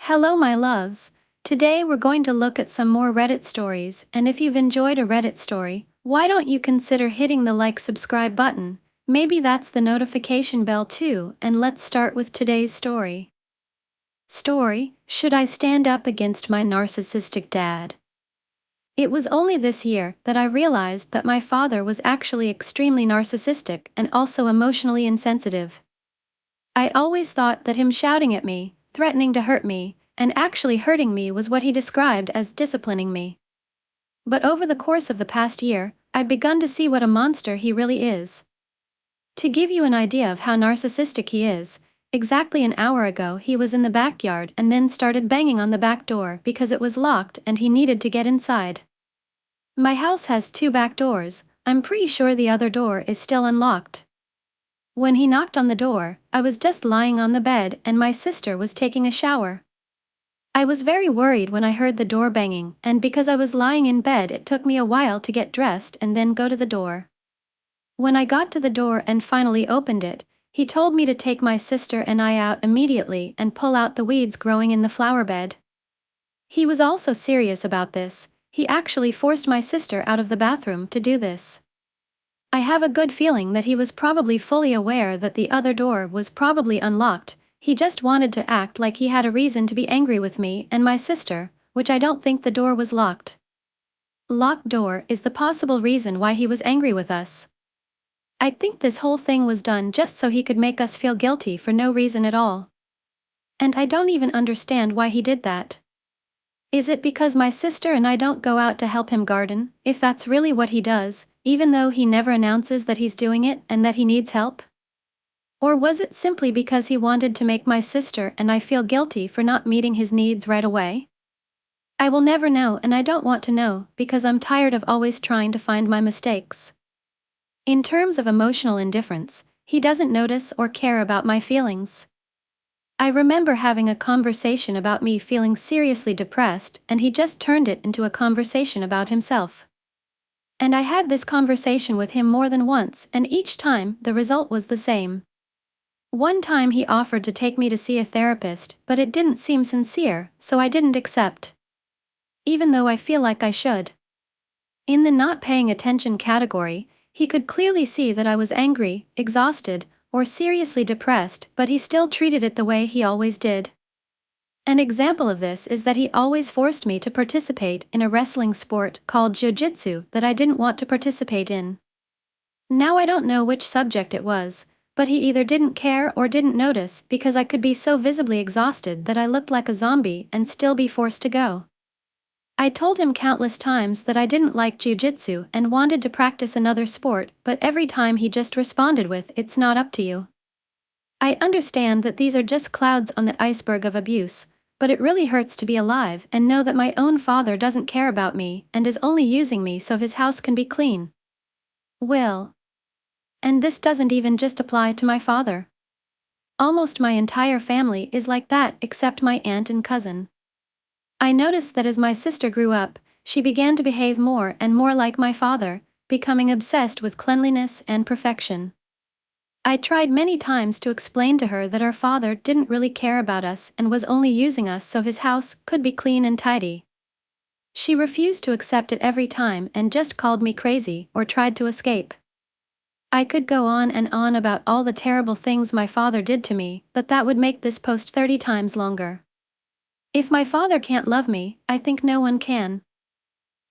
Hello, my loves. Today we're going to look at some more Reddit stories, and if you've enjoyed a Reddit story, why don't you consider hitting the subscribe button? Maybe that's the notification bell too, and let's start with today's story. Should I stand up against my narcissistic dad? It was only this year that I realized that my father was actually extremely narcissistic and also emotionally insensitive. I always thought that him shouting at me, threatening to hurt me, and actually hurting me was what he described as disciplining me. But over the course of the past year, I've begun to see what a monster he really is. To give you an idea of how narcissistic he is, exactly an hour ago he was in the backyard and then started banging on the back door because it was locked and he needed to get inside. My house has 2 back doors. I'm pretty sure the other door is still unlocked. When he knocked on the door, I was just lying on the bed and my sister was taking a shower. I was very worried when I heard the door banging, and because I was lying in bed it took me a while to get dressed and then go to the door. When I got to the door and finally opened it, he told me to take my sister and I out immediately and pull out the weeds growing in the flower bed. He was also serious about this. He actually forced my sister out of the bathroom to do this. I have a good feeling that he was probably fully aware that the other door was probably unlocked. He just wanted to act like he had a reason to be angry with me and my sister, which I don't think the door was locked. Locked door is the possible reason why he was angry with us. I think this whole thing was done just so he could make us feel guilty for no reason at all. And I don't even understand why he did that. Is it because my sister and I don't go out to help him garden, if that's really what he does, even though he never announces that he's doing it and that he needs help? Or was it simply because he wanted to make my sister and I feel guilty for not meeting his needs right away? I will never know, and I don't want to know, because I'm tired of always trying to find my mistakes. In terms of emotional indifference, he doesn't notice or care about my feelings. I remember having a conversation about me feeling seriously depressed and he just turned it into a conversation about himself. And I had this conversation with him more than once, and each time the result was the same. One time he offered to take me to see a therapist, but it didn't seem sincere, so I didn't accept. Even though I feel like I should. In the not paying attention category, he could clearly see that I was angry, exhausted, or seriously depressed, but he still treated it the way he always did. An example of this is that he always forced me to participate in a wrestling sport called jiu-jitsu that I didn't want to participate in. Now I don't know which subject it was, but he either didn't care or didn't notice because I could be so visibly exhausted that I looked like a zombie and still be forced to go. I told him countless times that I didn't like jiu-jitsu and wanted to practice another sport, but every time he just responded with, "It's not up to you." I understand that these are just clouds on the iceberg of abuse, but it really hurts to be alive and know that my own father doesn't care about me and is only using me so his house can be clean. And this doesn't even just apply to my father. Almost my entire family is like that except my aunt and cousin. I noticed that as my sister grew up, she began to behave more and more like my father, becoming obsessed with cleanliness and perfection. I tried many times to explain to her that our father didn't really care about us and was only using us so his house could be clean and tidy. She refused to accept it every time and just called me crazy or tried to escape. I could go on and on about all the terrible things my father did to me, but that would make this post 30 times longer. If my father can't love me, I think no one can.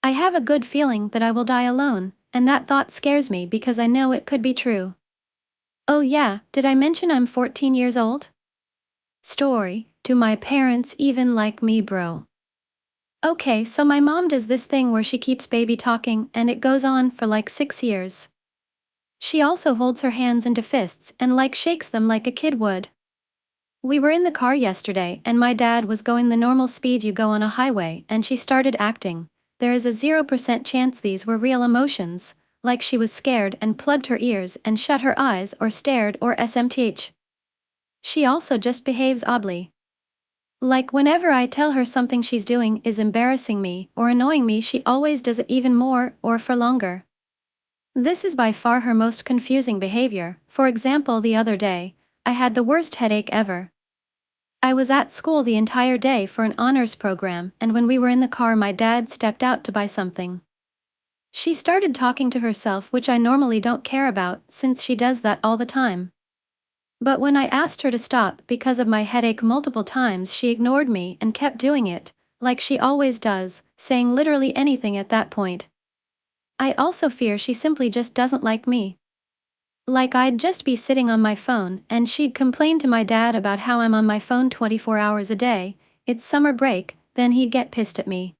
I have a good feeling that I will die alone, and that thought scares me because I know it could be true. Oh yeah, did I mention I'm 14 years old? Do my parents even like me, bro? Okay, so my mom does this thing where she keeps baby talking and it goes on for like 6 years. She also holds her hands into fists and shakes them like a kid would. We were in the car yesterday and my dad was going the normal speed you go on a highway and she started acting. There is a 0% chance these were real emotions, like she was scared and plugged her ears and shut her eyes or stared or smth. She also just behaves oddly. Like whenever I tell her something she's doing is embarrassing me or annoying me, she always does it even more or for longer. This is by far her most confusing behavior. For example, the other day, I had the worst headache ever. I was at school the entire day for an honors program, and when we were in the car, my dad stepped out to buy something. She started talking to herself, which I normally don't care about since she does that all the time. But when I asked her to stop because of my headache multiple times, she ignored me and kept doing it, like she always does, saying literally anything at that point. I also fear she simply just doesn't like me. Like I'd just be sitting on my phone and she'd complain to my dad about how I'm on my phone 24 hours a day, it's summer break, then he'd get pissed at me.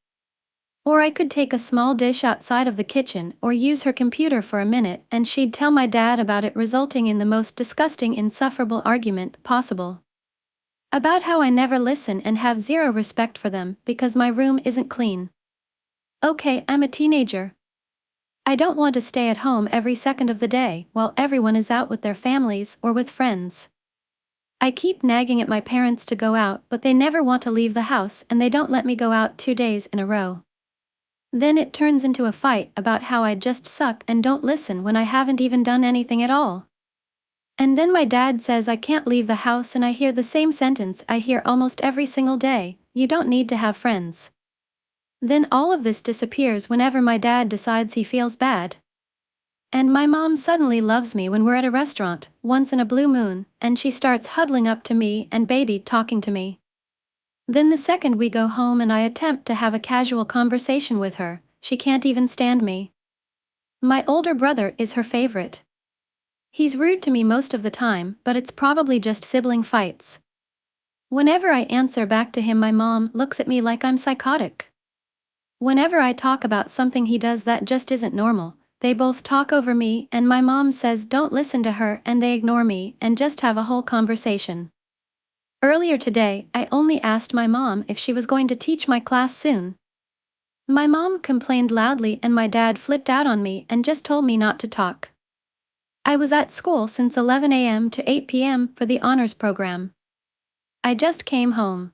Or I could take a small dish outside of the kitchen or use her computer for a minute and she'd tell my dad about it, resulting in the most disgusting, insufferable argument possible. About how I never listen and have zero respect for them because my room isn't clean. Okay, I'm a teenager. I don't want to stay at home every second of the day while everyone is out with their families or with friends. I keep nagging at my parents to go out, but they never want to leave the house and they don't let me go out 2 days in a row. Then it turns into a fight about how I just suck and don't listen when I haven't even done anything at all. And then my dad says I can't leave the house and I hear the same sentence I hear almost every single day: you don't need to have friends. Then all of this disappears whenever my dad decides he feels bad. And my mom suddenly loves me when we're at a restaurant, once in a blue moon, and she starts huddling up to me and baby talking to me. Then the second we go home and I attempt to have a casual conversation with her, she can't even stand me. My older brother is her favorite. He's rude to me most of the time, but it's probably just sibling fights. Whenever I answer back to him, my mom looks at me like I'm psychotic. Whenever I talk about something he does that just isn't normal, they both talk over me and my mom says don't listen to her and they ignore me and just have a whole conversation. Earlier today, I only asked my mom if she was going to teach my class soon. My mom complained loudly and my dad flipped out on me and just told me not to talk. I was at school since 11 a.m. to 8 p.m. for the honors program. I just came home.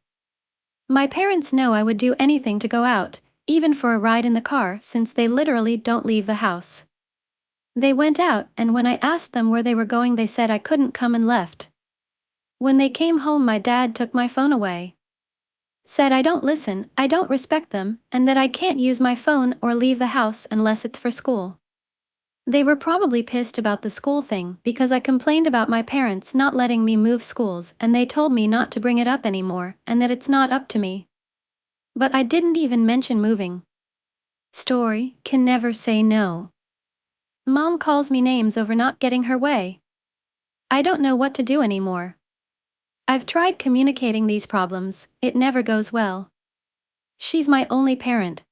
My parents know I would do anything to go out, even for a ride in the car, since they literally don't leave the house. They went out, and when I asked them where they were going, they said I couldn't come and left. When they came home, my dad took my phone away. Said I don't listen, I don't respect them, and that I can't use my phone or leave the house unless it's for school. They were probably pissed about the school thing because I complained about my parents not letting me move schools, and they told me not to bring it up anymore and that it's not up to me. But I didn't even mention moving. Story: can never say no. Mom calls me names over not getting her way. I don't know what to do anymore. I've tried communicating these problems, it never goes well. She's my only parent.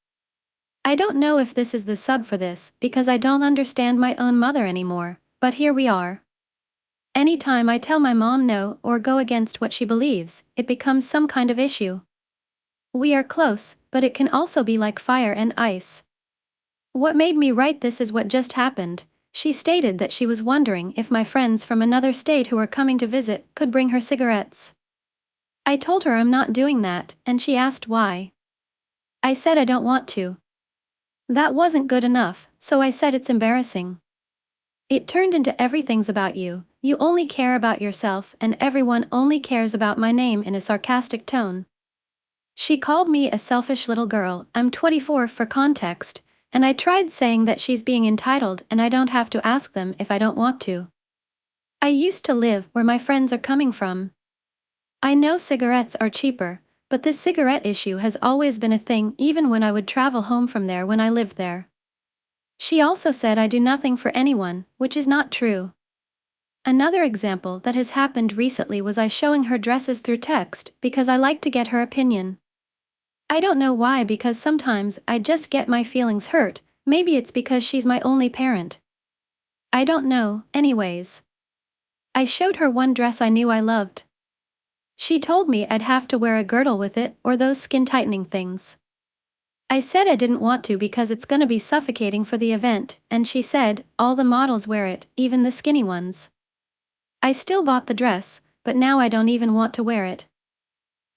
I don't know if this is the sub for this because I don't understand my own mother anymore, but here we are. Anytime I tell my mom no or go against what she believes, it becomes some kind of issue. We are close, but it can also be like fire and ice. What made me write this is what just happened. She stated that she was wondering if my friends from another state who are coming to visit could bring her cigarettes. I told her I'm not doing that, and she asked why. I said I don't want to. That wasn't good enough, so I said it's embarrassing. It turned into everything's about you, you only care about yourself, and everyone only cares about my name, in a sarcastic tone. She called me a selfish little girl. I'm 24 for context, and I tried saying that she's being entitled and I don't have to ask them if I don't want to. I used to live where my friends are coming from. I know cigarettes are cheaper, but this cigarette issue has always been a thing, even when I would travel home from there when I lived there. She also said I do nothing for anyone, which is not true. Another example that has happened recently was I showing her dresses through text because I like to get her opinion. I don't know why, because sometimes I just get my feelings hurt, maybe it's because she's my only parent. I don't know, anyways. I showed her one dress I knew I loved. She told me I'd have to wear a girdle with it or those skin tightening things. I said I didn't want to because it's gonna be suffocating for the event, and she said all the models wear it, even the skinny ones. I still bought the dress, but now I don't even want to wear it.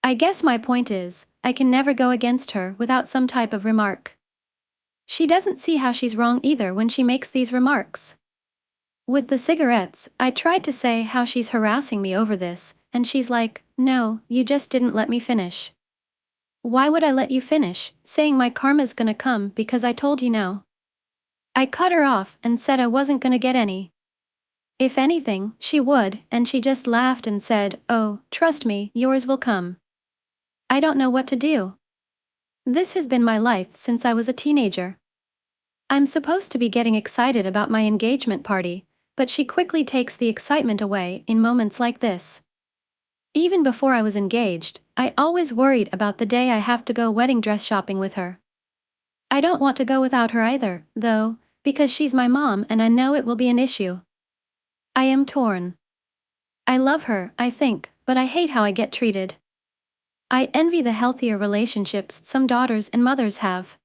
I guess my point is, I can never go against her without some type of remark. She doesn't see how she's wrong either when she makes these remarks. With the cigarettes, I tried to say how she's harassing me over this, and she's like, No, you just didn't let me finish. Why would I let you finish, saying my karma's gonna come because I told you no? I cut her off and said I wasn't gonna get any. If anything, she would, and she just laughed and said, "Oh, trust me, yours will come." I don't know what to do. This has been my life since I was a teenager. I'm supposed to be getting excited about my engagement party, but she quickly takes the excitement away in moments like this. Even before I was engaged, I always worried about the day I have to go wedding dress shopping with her. I don't want to go without her either, though, because she's my mom and I know it will be an issue. I am torn. I love her, I think, but I hate how I get treated. I envy the healthier relationships some daughters and mothers have.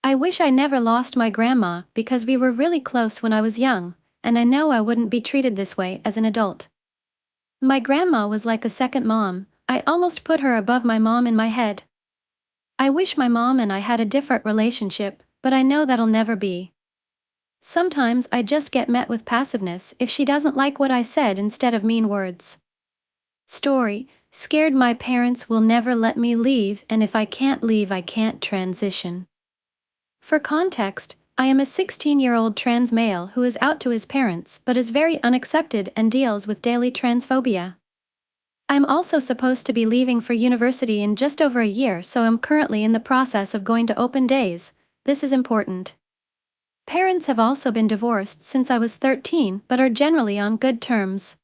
I wish I never lost my grandma because we were really close when I was young, and I know I wouldn't be treated this way as an adult. My grandma was like a second mom. I almost put her above my mom in my head. I wish my mom and I had a different relationship, but I know that'll never be. Sometimes I just get met with passiveness if she doesn't like what I said instead of mean words. Story: scared my parents will never let me leave, and if I can't leave I can't transition. For context, I am a 16-year-old trans male who is out to his parents but is very unaccepted and deals with daily transphobia. I'm also supposed to be leaving for university in just over a year, so I'm currently in the process of going to open days. This is important. Parents have also been divorced since I was 13 but are generally on good terms.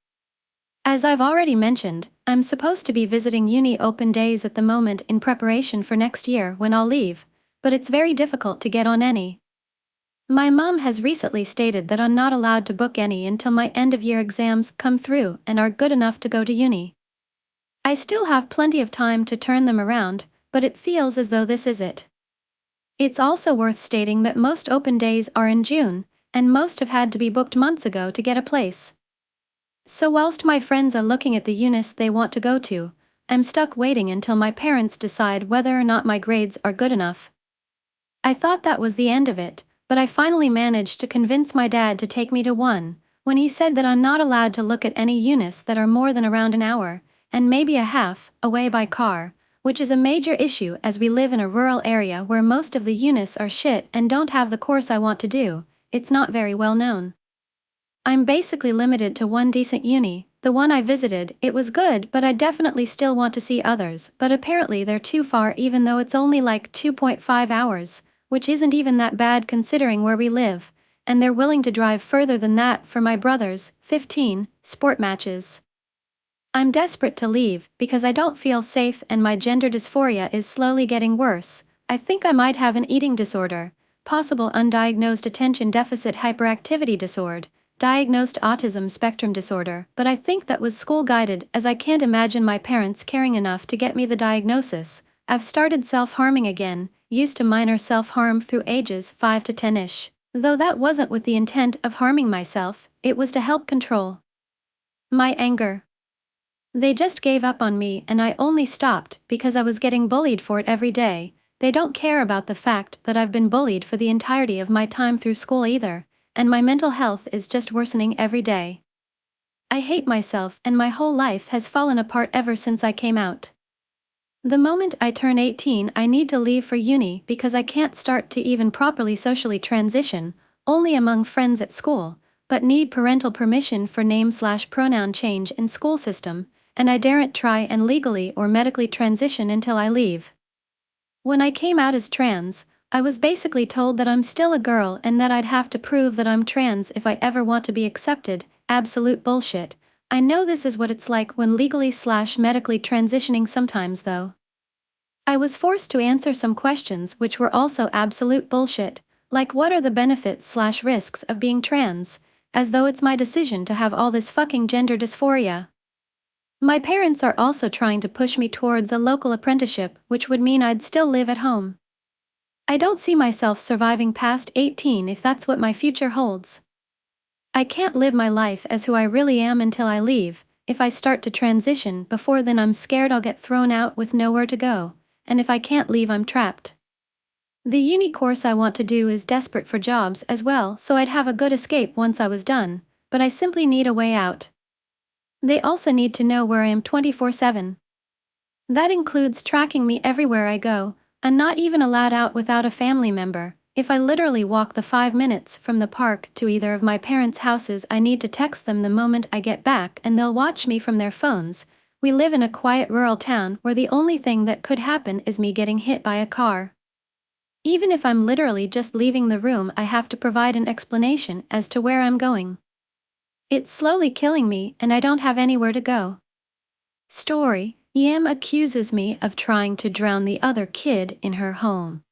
As I've already mentioned, I'm supposed to be visiting uni open days at the moment in preparation for next year when I'll leave, but it's very difficult to get on any. My mom has recently stated that I'm not allowed to book any until my end-of-year exams come through and are good enough to go to uni. I still have plenty of time to turn them around, but it feels as though this is it. It's also worth stating that most open days are in June, and most have had to be booked months ago to get a place. So whilst my friends are looking at the unis they want to go to, I'm stuck waiting until my parents decide whether or not my grades are good enough. I thought that was the end of it, but I finally managed to convince my dad to take me to one, when he said that I'm not allowed to look at any unis that are more than around an hour, and maybe a half, away by car, which is a major issue as we live in a rural area where most of the unis are shit and don't have the course I want to do. It's not very well known. I'm basically limited to one decent uni. The one I visited, it was good, but I definitely still want to see others, but apparently they're too far even though it's only like 2.5 hours, which isn't even that bad considering where we live, and they're willing to drive further than that for my brother's 15 sport matches. I'm desperate to leave because I don't feel safe and my gender dysphoria is slowly getting worse. I think I might have an eating disorder, possible undiagnosed attention deficit hyperactivity disorder, diagnosed autism spectrum disorder, but I think that was school-guided as I can't imagine my parents caring enough to get me the diagnosis. I've started self-harming again, used to minor self-harm through ages 5 to 10-ish. Though that wasn't with the intent of harming myself, it was to help control my anger. They just gave up on me and I only stopped because I was getting bullied for it every day. They don't care about the fact that I've been bullied for the entirety of my time through school either, and my mental health is just worsening every day. I hate myself and my whole life has fallen apart ever since I came out. The moment I turn 18 I need to leave for uni because I can't start to even properly socially transition, only among friends at school, but need parental permission for name/pronoun change in school system, and I daren't try and legally or medically transition until I leave. When I came out as trans, I was basically told that I'm still a girl and that I'd have to prove that I'm trans if I ever want to be accepted. Absolute bullshit. I know this is what it's like when legally/medically transitioning sometimes though. I was forced to answer some questions which were also absolute bullshit, like what are the benefits/risks of being trans, as though it's my decision to have all this fucking gender dysphoria. My parents are also trying to push me towards a local apprenticeship, which would mean I'd still live at home. I don't see myself surviving past 18 if that's what my future holds. I can't live my life as who I really am until I leave. If I start to transition before then I'm scared I'll get thrown out with nowhere to go, and if I can't leave I'm trapped. The uni course I want to do is desperate for jobs as well, so I'd have a good escape once I was done, but I simply need a way out. They also need to know where I am 24/7. That includes tracking me everywhere I go, and not even allowed out without a family member. If I literally walk the 5 minutes from the park to either of my parents' houses, I need to text them the moment I get back and they'll watch me from their phones. We live in a quiet rural town where the only thing that could happen is me getting hit by a car. Even if I'm literally just leaving the room, I have to provide an explanation as to where I'm going. It's slowly killing me, and I don't have anywhere to go. Story: Em accuses me of trying to drown the other kid in her home.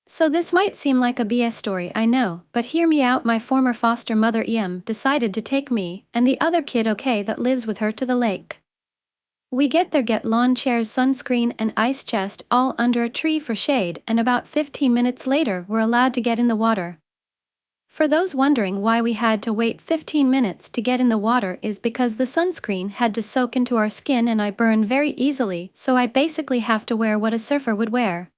So this might seem like a BS story, I know, but hear me out. My former foster mother Em decided to take me and the other kid that lives with her to the lake. We get there, get lawn chairs, sunscreen, and ice chest, all under a tree for shade, and about 15 minutes later we're allowed to get in the water. For those wondering why we had to wait 15 minutes to get in the water, is because the sunscreen had to soak into our skin and I burn very easily, so I basically have to wear what a surfer would wear.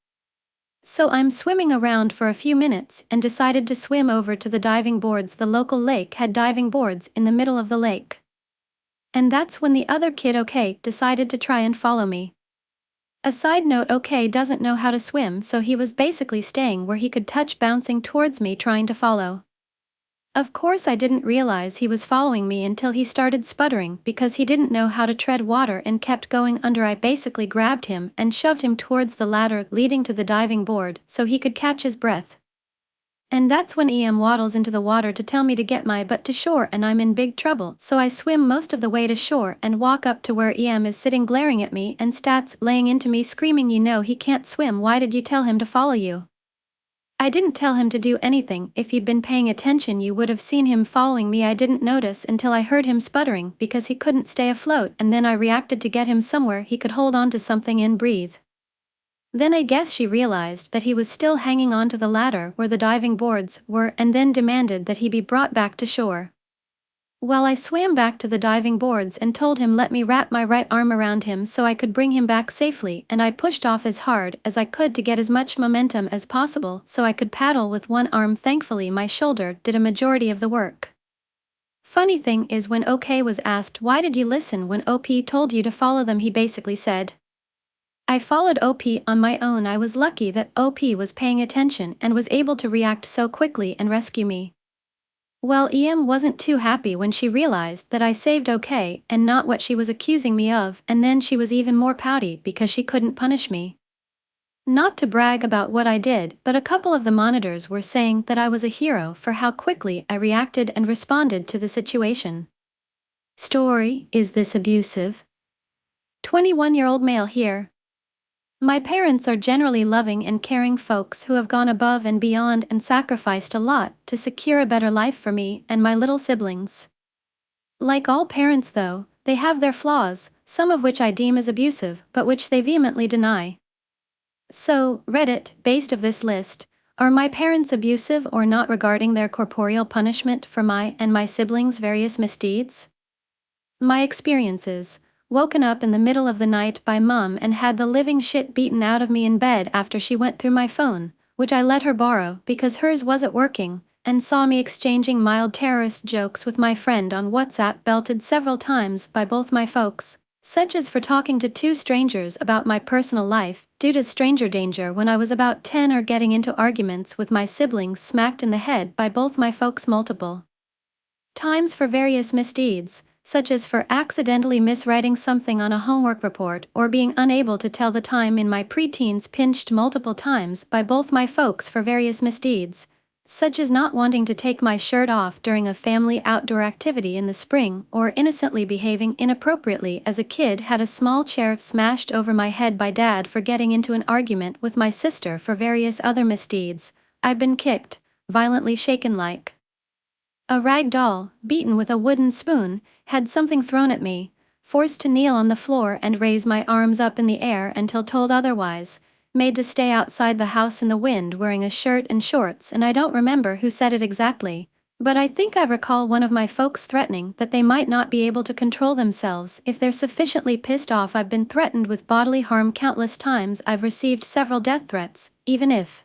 So I'm swimming around for a few minutes and decided to swim over to the diving boards. The local lake had diving boards in the middle of the lake. And that's when the other kid decided to try and follow me. A side note, doesn't know how to swim, so he was basically staying where he could touch, bouncing towards me trying to follow. Of course I didn't realize he was following me until he started sputtering because he didn't know how to tread water and kept going under. I basically grabbed him and shoved him towards the ladder leading to the diving board so he could catch his breath. And that's when Em waddles into the water to tell me to get my butt to shore, and I'm in big trouble. So I swim most of the way to shore and walk up to where Em is sitting glaring at me and laying into me screaming, "You know he can't swim, why did you tell him to follow you?" I didn't tell him to do anything. If you'd been paying attention you would have seen him following me. I didn't notice until I heard him sputtering because he couldn't stay afloat, and then I reacted to get him somewhere he could hold on to something and breathe. Then I guess she realized that he was still hanging onto the ladder where the diving boards were, and then demanded that he be brought back to shore. Well, I swam back to the diving boards and told him let me wrap my right arm around him so I could bring him back safely, and I pushed off as hard as I could to get as much momentum as possible so I could paddle with one arm. Thankfully my shoulder did a majority of the work. Funny thing is, when was asked why did you listen when OP told you to follow them, he basically said, "I followed OP on my own." I was lucky that OP was paying attention and was able to react so quickly and rescue me. Well, Em wasn't too happy when she realized that I saved and not what she was accusing me of, and then she was even more pouty because she couldn't punish me. Not to brag about what I did, but a couple of the monitors were saying that I was a hero for how quickly I reacted and responded to the situation. Story: Is this abusive? 21-year-old male here. My parents are generally loving and caring folks who have gone above and beyond and sacrificed a lot to secure a better life for me and my little siblings. Like all parents though, they have their flaws, some of which I deem as abusive but which they vehemently deny. So, Reddit, based of this list, are my parents abusive or not regarding their corporeal punishment for my and my siblings' various misdeeds? My experiences: woken up in the middle of the night by mom and had the living shit beaten out of me in bed after she went through my phone, which I let her borrow because hers wasn't working, and saw me exchanging mild terrorist jokes with my friend on WhatsApp, belted several times by both my folks, such as for talking to two strangers about my personal life due to stranger danger when I was about 10, or getting into arguments with my siblings, smacked in the head by both my folks multiple times for various misdeeds, such as for accidentally miswriting something on a homework report or being unable to tell the time in my preteens, pinched multiple times by both my folks for various misdeeds, such as not wanting to take my shirt off during a family outdoor activity in the spring, or innocently behaving inappropriately as a kid, had a small chair smashed over my head by dad for getting into an argument with my sister for various other misdeeds. I've been kicked, violently shaken like a rag doll, beaten with a wooden spoon, had something thrown at me, forced to kneel on the floor and raise my arms up in the air until told otherwise, made to stay outside the house in the wind wearing a shirt and shorts, and I don't remember who said it exactly, but I think I recall one of my folks threatening that they might not be able to control themselves if they're sufficiently pissed off. I've been threatened with bodily harm countless times. I've received several death threats, even if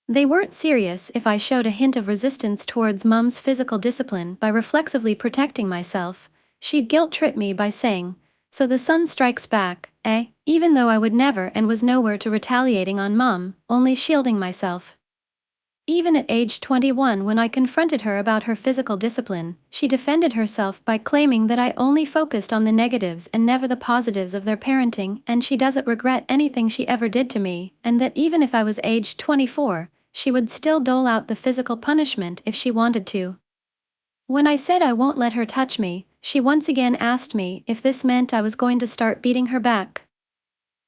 they weren't serious, if I showed a hint of resistance towards mom's physical discipline by reflexively protecting myself, she'd guilt-trip me by saying, "So the sun strikes back, eh?" Even though I would never and was nowhere to retaliating on Mom, only shielding myself. Even at age 21, when I confronted her about her physical discipline, she defended herself by claiming that I only focused on the negatives and never the positives of their parenting, and she doesn't regret anything she ever did to me, and that even if I was age 24, she would still dole out the physical punishment if she wanted to. When I said I won't let her touch me, she once again asked me if this meant I was going to start beating her back.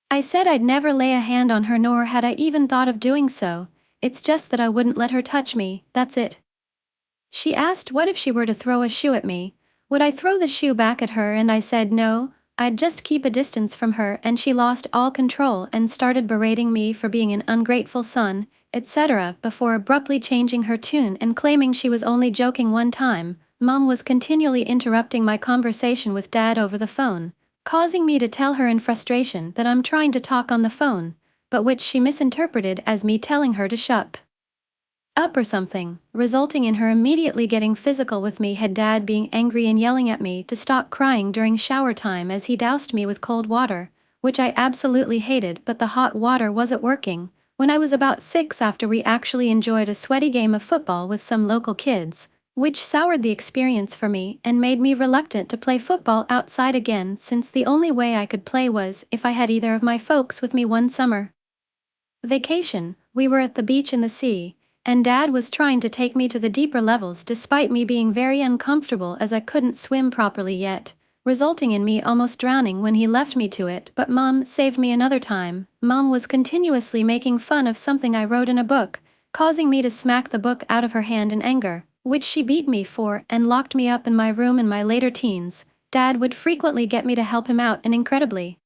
I said I'd never lay a hand on her, nor had I even thought of doing so. It's just that I wouldn't let her touch me, that's it. She asked what if she were to throw a shoe at me, would I throw the shoe back at her, and I said no, I'd just keep a distance from her, and she lost all control and started berating me for being an ungrateful son, etc. Before abruptly changing her tune and claiming she was only joking one time. Mom was continually interrupting my conversation with Dad over the phone, causing me to tell her in frustration that I'm trying to talk on the phone, but which she misinterpreted as me telling her to shut up or something, resulting in her immediately getting physical with me. Had Dad being angry and yelling at me to stop crying during shower time as he doused me with cold water, which I absolutely hated, but the hot water wasn't working. When I was about 6, after we actually enjoyed a sweaty game of football with some local kids, which soured the experience for me and made me reluctant to play football outside again, since the only way I could play was if I had either of my folks with me. One summer vacation, we were at the beach in the sea, and Dad was trying to take me to the deeper levels despite me being very uncomfortable as I couldn't swim properly yet, resulting in me almost drowning when he left me to it. But Mom saved me another time. Mom was continuously making fun of something I wrote in a book, causing me to smack the book out of her hand in anger, which she beat me for and locked me up in my room. In my later teens, Dad would frequently get me to help him out in incredibly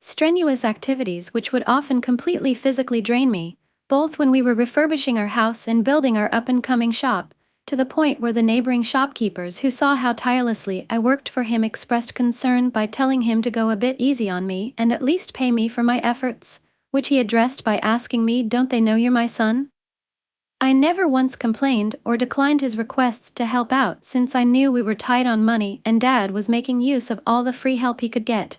strenuous activities which would often completely physically drain me, both when we were refurbishing our house and building our up-and-coming shop, to the point where the neighboring shopkeepers who saw how tirelessly I worked for him expressed concern by telling him to go a bit easy on me and at least pay me for my efforts, which he addressed by asking me, "Don't they know you're my son?" I never once complained or declined his requests to help out, since I knew we were tight on money and Dad was making use of all the free help he could get.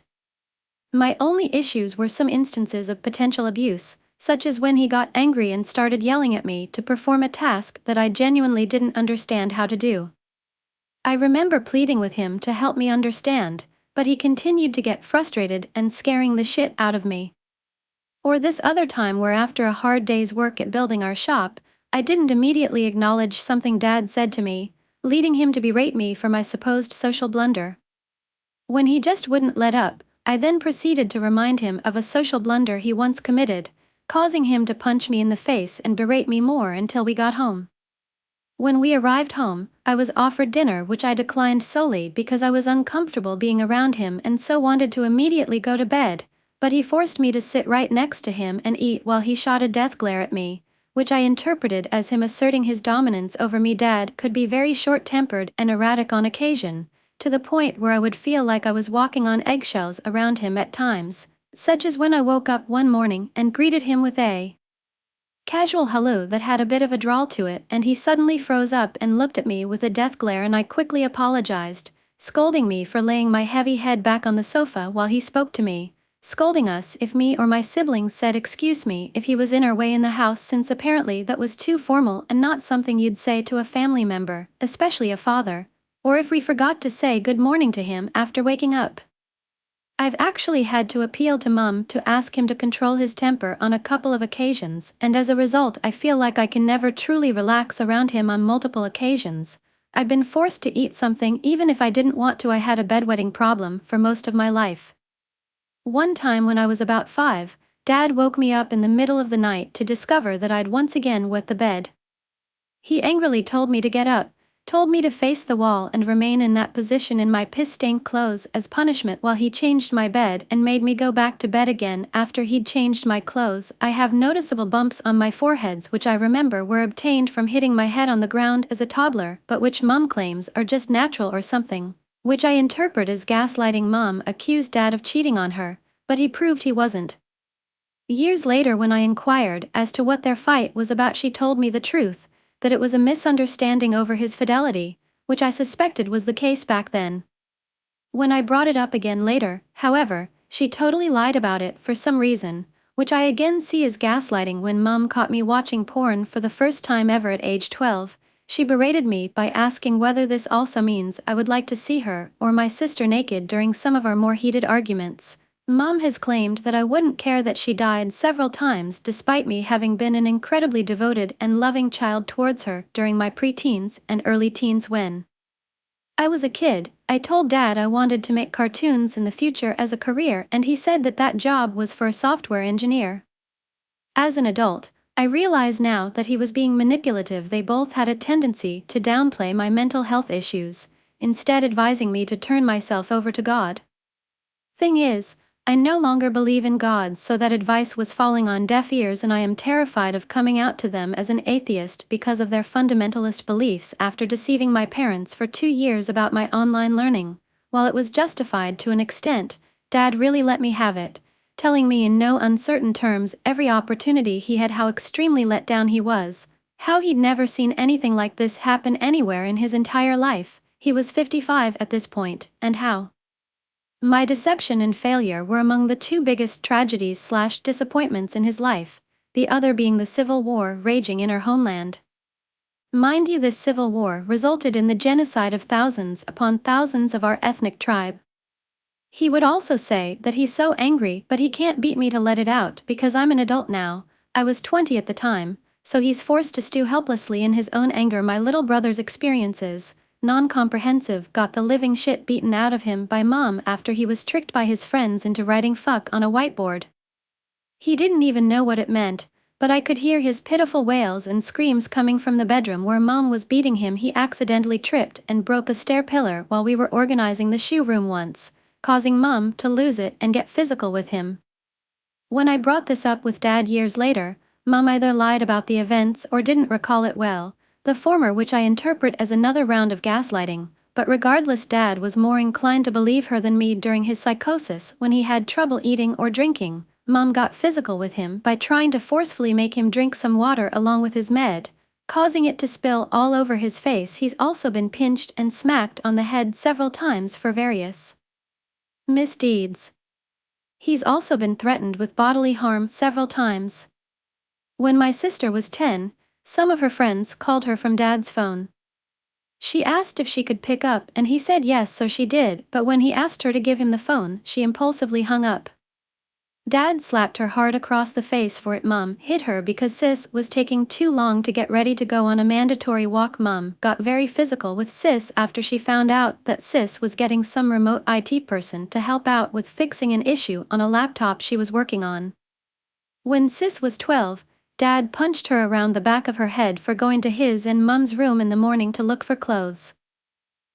My only issues were some instances of potential abuse, such as when he got angry and started yelling at me to perform a task that I genuinely didn't understand how to do. I remember pleading with him to help me understand, but he continued to get frustrated and scaring the shit out of me. Or this other time where after a hard day's work at building our shop, I didn't immediately acknowledge something Dad said to me, leading him to berate me for my supposed social blunder. When he just wouldn't let up, I then proceeded to remind him of a social blunder he once committed, causing him to punch me in the face and berate me more until we got home. When we arrived home, I was offered dinner, which I declined solely because I was uncomfortable being around him and so wanted to immediately go to bed, but he forced me to sit right next to him and eat while he shot a death glare at me, which I interpreted as him asserting his dominance over me. Dad could be very short-tempered and erratic on occasion, to the point where I would feel like I was walking on eggshells around him at times, such as when I woke up one morning and greeted him with a casual hello that had a bit of a drawl to it, and he suddenly froze up and looked at me with a death glare, and I quickly apologized, scolding me for laying my heavy head back on the sofa while he spoke to me, scolding us if me or my siblings said excuse me if he was in our way in the house, since apparently that was too formal and not something you'd say to a family member, especially a father, or if we forgot to say good morning to him after waking up. I've actually had to appeal to Mom to ask him to control his temper on a couple of occasions, and as a result I feel like I can never truly relax around him on multiple occasions. I've been forced to eat something even if I didn't want to. I had a bedwetting problem for most of my life. One time when I was about 5, Dad woke me up in the middle of the night to discover that I'd once again wet the bed. He angrily told me to get up, told me to face the wall and remain in that position in my piss-stained clothes as punishment while he changed my bed, and made me go back to bed again after he'd changed my clothes. I have noticeable bumps on my foreheads which I remember were obtained from hitting my head on the ground as a toddler, but which Mom claims are just natural or something, which I interpret as gaslighting. Mom accused Dad of cheating on her, but he proved he wasn't. Years later, when I inquired as to what their fight was about, she told me the truth, that it was a misunderstanding over his fidelity, which I suspected was the case back then. When I brought it up again later, however, she totally lied about it for some reason, which I again see as gaslighting. When Mum caught me watching porn for the first time ever at age 12, she berated me by asking whether this also means I would like to see her or my sister naked during some of our more heated arguments. Mom has claimed that I wouldn't care that she died several times despite me having been an incredibly devoted and loving child towards her during my preteens and early teens. When I was a kid, I told Dad I wanted to make cartoons in the future as a career, and he said that that job was for a software engineer. As an adult, I realize now that he was being manipulative. They both had a tendency to downplay my mental health issues, instead advising me to turn myself over to God. Thing is, I no longer believe in God, so that advice was falling on deaf ears, and I am terrified of coming out to them as an atheist because of their fundamentalist beliefs after deceiving my parents for 2 years about my online learning. While it was justified to an extent, Dad really let me have it, telling me in no uncertain terms every opportunity he had how extremely let down he was, how he'd never seen anything like this happen anywhere in his entire life. He was 55 at this point, and how my deception and failure were among the 2 biggest tragedies/disappointments in his life, the other being the civil war raging in our homeland. Mind you, this civil war resulted in the genocide of thousands upon thousands of our ethnic tribe. He would also say that he's so angry but he can't beat me to let it out because I'm an adult now. I was 20 at the time, so he's forced to stew helplessly in his own anger. My little brother's experiences, non-comprehensive, got the living shit beaten out of him by Mom after he was tricked by his friends into writing fuck on a whiteboard. He didn't even know what it meant, but I could hear his pitiful wails and screams coming from the bedroom where Mom was beating him. He accidentally tripped and broke a stair pillar while we were organizing the shoe room once, causing Mom to lose it and get physical with him. When I brought this up with Dad years later, Mom either lied about the events or didn't recall it well, the former which I interpret as another round of gaslighting, but regardless, Dad was more inclined to believe her than me. During his psychosis, when he had trouble eating or drinking, Mom got physical with him by trying to forcefully make him drink some water along with his med, causing it to spill all over his face. He's also been pinched and smacked on the head several times for various misdeeds. He's also been threatened with bodily harm several times. When my sister was 10, some of her friends called her from Dad's phone. She asked if she could pick up and he said yes, so she did, but when he asked her to give him the phone, she impulsively hung up. Dad slapped her hard across the face for it. Mom hit her because Sis was taking too long to get ready to go on a mandatory walk. Mom got very physical with Sis after she found out that Sis was getting some remote IT person to help out with fixing an issue on a laptop she was working on. When Sis was 12, Dad punched her around the back of her head for going to his and Mom's room in the morning to look for clothes.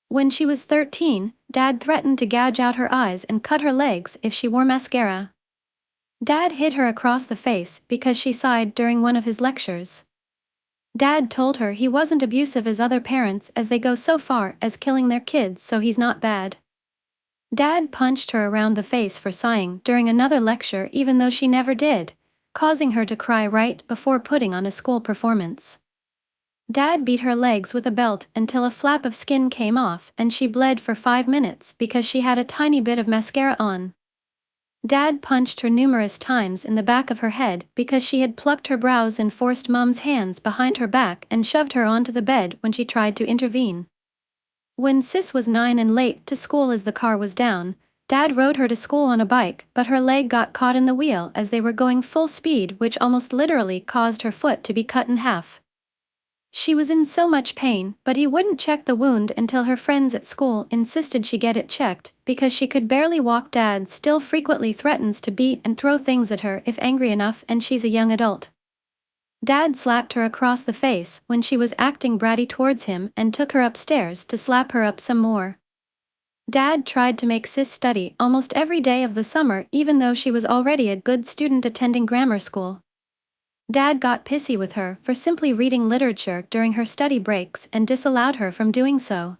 When she was 13, Dad threatened to gouge out her eyes and cut her legs if she wore mascara. Dad hit her across the face because she sighed during one of his lectures. Dad told her he wasn't abusive as other parents, as they go so far as killing their kids, so he's not bad. Dad punched her around the face for sighing during another lecture even though she never did, causing her to cry right before putting on a school performance. Dad beat her legs with a belt until a flap of skin came off and she bled for 5 minutes because she had a tiny bit of mascara on. Dad punched her numerous times in the back of her head because she had plucked her brows and forced Mom's hands behind her back and shoved her onto the bed when she tried to intervene. When Sis was 9 and late to school as the car was down, Dad rode her to school on a bike, but her leg got caught in the wheel as they were going full speed, which almost literally caused her foot to be cut in half. She was in so much pain, but he wouldn't check the wound until her friends at school insisted she get it checked because she could barely walk. Dad still frequently threatens to beat and throw things at her if angry enough, and she's a young adult. Dad slapped her across the face when she was acting bratty towards him and took her upstairs to slap her up some more. Dad tried to make Sis study almost every day of the summer even though she was already a good student attending grammar school. Dad got pissy with her for simply reading literature during her study breaks and disallowed her from doing so.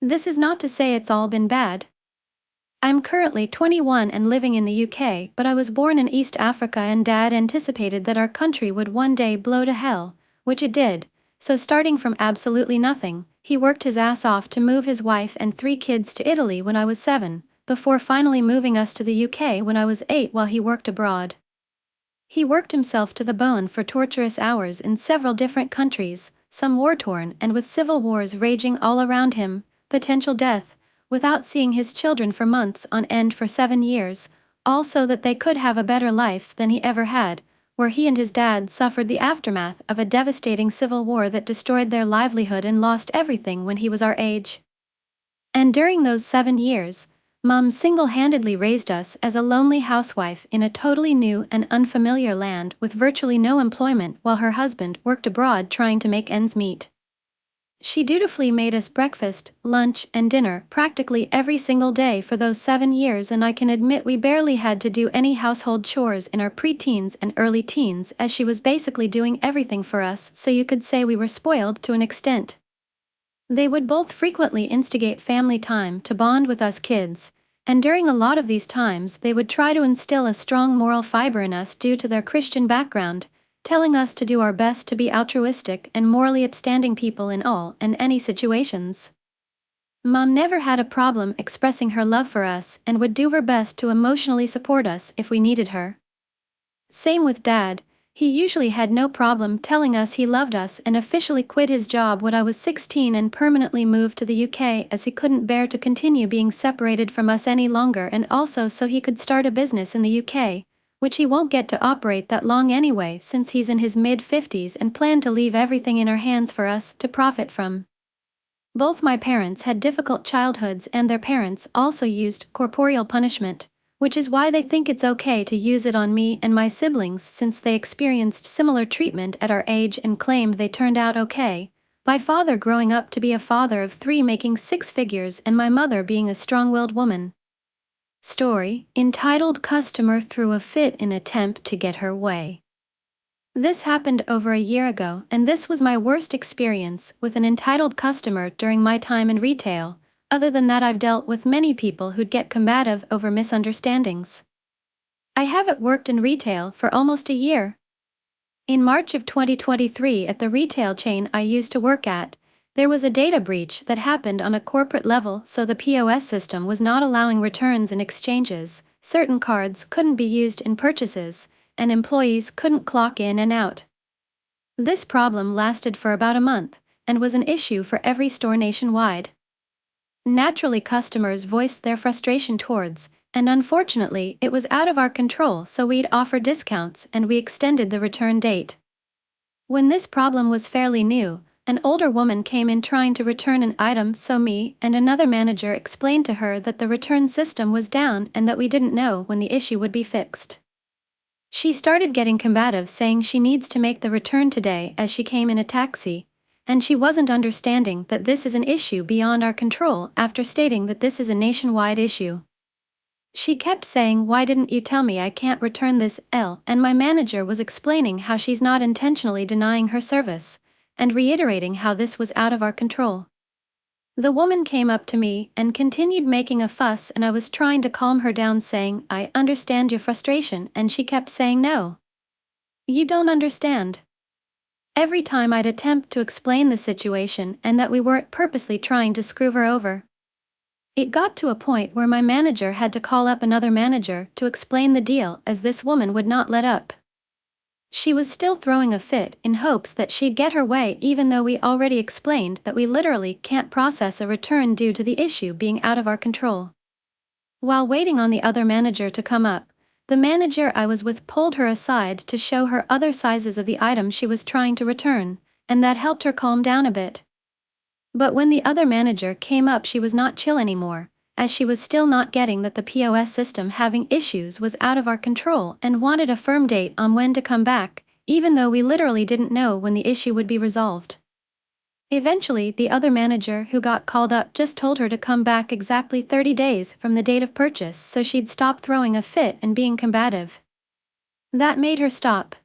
This is not to say it's all been bad. I'm currently 21 and living in the UK, but I was born in East Africa and Dad anticipated that our country would one day blow to hell, which it did, so starting from absolutely nothing, he worked his ass off to move his wife and 3 kids to Italy when I was 7, before finally moving us to the UK when I was 8 while he worked abroad. He worked himself to the bone for torturous hours in several different countries, some war-torn and with civil wars raging all around him, potential death, without seeing his children for months on end for 7 years, all so that they could have a better life than he ever had, where he and his dad suffered the aftermath of a devastating civil war that destroyed their livelihood and lost everything when he was our age. And during those 7 years, Mom single-handedly raised us as a lonely housewife in a totally new and unfamiliar land with virtually no employment while her husband worked abroad trying to make ends meet. She dutifully made us breakfast, lunch, and dinner practically every single day for those 7 years, and I can admit we barely had to do any household chores in our preteens and early teens, as she was basically doing everything for us, so you could say we were spoiled to an extent. They would both frequently instigate family time to bond with us kids, and during a lot of these times they would try to instill a strong moral fiber in us due to their Christian background, telling us to do our best to be altruistic and morally upstanding people in all and any situations. Mom never had a problem expressing her love for us and would do her best to emotionally support us if we needed her. Same with Dad. He usually had no problem telling us he loved us and officially quit his job when I was 16 and permanently moved to the UK as he couldn't bear to continue being separated from us any longer, and also so he could start a business in the UK, which he won't get to operate that long anyway since he's in his mid-50s and planned to leave everything in our hands for us to profit from. Both my parents had difficult childhoods, and their parents also used corporeal punishment, which is why they think it's okay to use it on me and my siblings since they experienced similar treatment at our age and claimed they turned out okay. My father growing up to be a father of 3 making 6 figures and my mother being a strong-willed woman. Story, entitled Customer Threw a Fit in Attempt to Get Her Way. This happened over a year ago, and this was my worst experience with an entitled customer during my time in retail. Other than that, I've dealt with many people who'd get combative over misunderstandings. I haven't worked in retail for almost a year. In March of 2023 at the retail chain I used to work at, there was a data breach that happened on a corporate level, so the POS system was not allowing returns and exchanges, certain cards couldn't be used in purchases, and employees couldn't clock in and out. This problem lasted for about a month, and was an issue for every store nationwide. Naturally, customers voiced their frustration towards, and unfortunately it was out of our control, so we'd offer discounts and we extended the return date. When this problem was fairly new, an older woman came in trying to return an item, so me and another manager explained to her that the return system was down and that we didn't know when the issue would be fixed. She started getting combative, saying she needs to make the return today as she came in a taxi, and she wasn't understanding that this is an issue beyond our control after stating that this is a nationwide issue. She kept saying, "Why didn't you tell me I can't return this, L?" And my manager was explaining how she's not intentionally denying her service, and reiterating how this was out of our control. The woman came up to me and continued making a fuss, and I was trying to calm her down, saying, "I understand your frustration," and she kept saying, "No. You don't understand." Every time I'd attempt to explain the situation and that we weren't purposely trying to screw her over. It got to a point where my manager had to call up another manager to explain the deal, as this woman would not let up. She was still throwing a fit in hopes that she'd get her way, even though we already explained that we literally can't process a return due to the issue being out of our control. While waiting on the other manager to come up, the manager I was with pulled her aside to show her other sizes of the item she was trying to return, and that helped her calm down a bit. But when the other manager came up, she was not chill anymore, as she was still not getting that the POS system having issues was out of our control and wanted a firm date on when to come back, even though we literally didn't know when the issue would be resolved. Eventually, the other manager who got called up just told her to come back exactly 30 days from the date of purchase so she'd stop throwing a fit and being combative. That made her stop.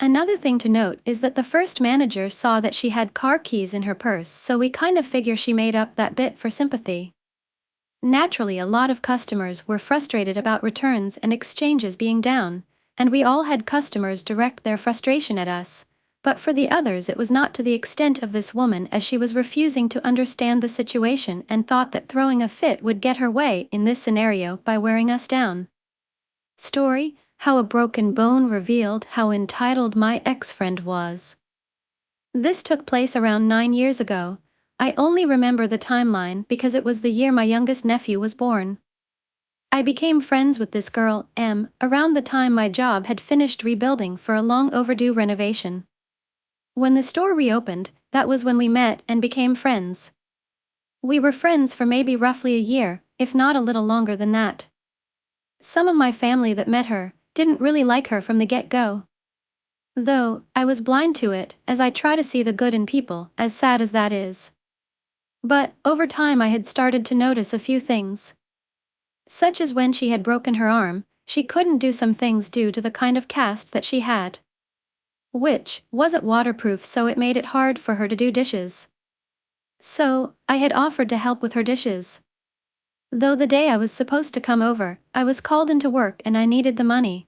Another thing to note is that the first manager saw that she had car keys in her purse, so we kind of figure she made up that bit for sympathy. Naturally, a lot of customers were frustrated about returns and exchanges being down, and we all had customers direct their frustration at us, but for the others it was not to the extent of this woman, as she was refusing to understand the situation and thought that throwing a fit would get her way in this scenario by wearing us down. Story: How a broken bone revealed how entitled my ex-friend was. This took place around 9 years ago. I only remember the timeline because it was the year my youngest nephew was born. I became friends with this girl, M, around the time my job had finished rebuilding for a long overdue renovation. When the store reopened, that was when we met and became friends. We were friends for maybe roughly a year, if not a little longer than that. Some of my family that met her didn't really like her from the get-go. Though, I was blind to it, as I try to see the good in people, as sad as that is. But, over time I had started to notice a few things. Such as when she had broken her arm, she couldn't do some things due to the kind of cast that she had, which wasn't waterproof, so it made it hard for her to do dishes. So, I had offered to help with her dishes. Though the day I was supposed to come over, I was called into work and I needed the money.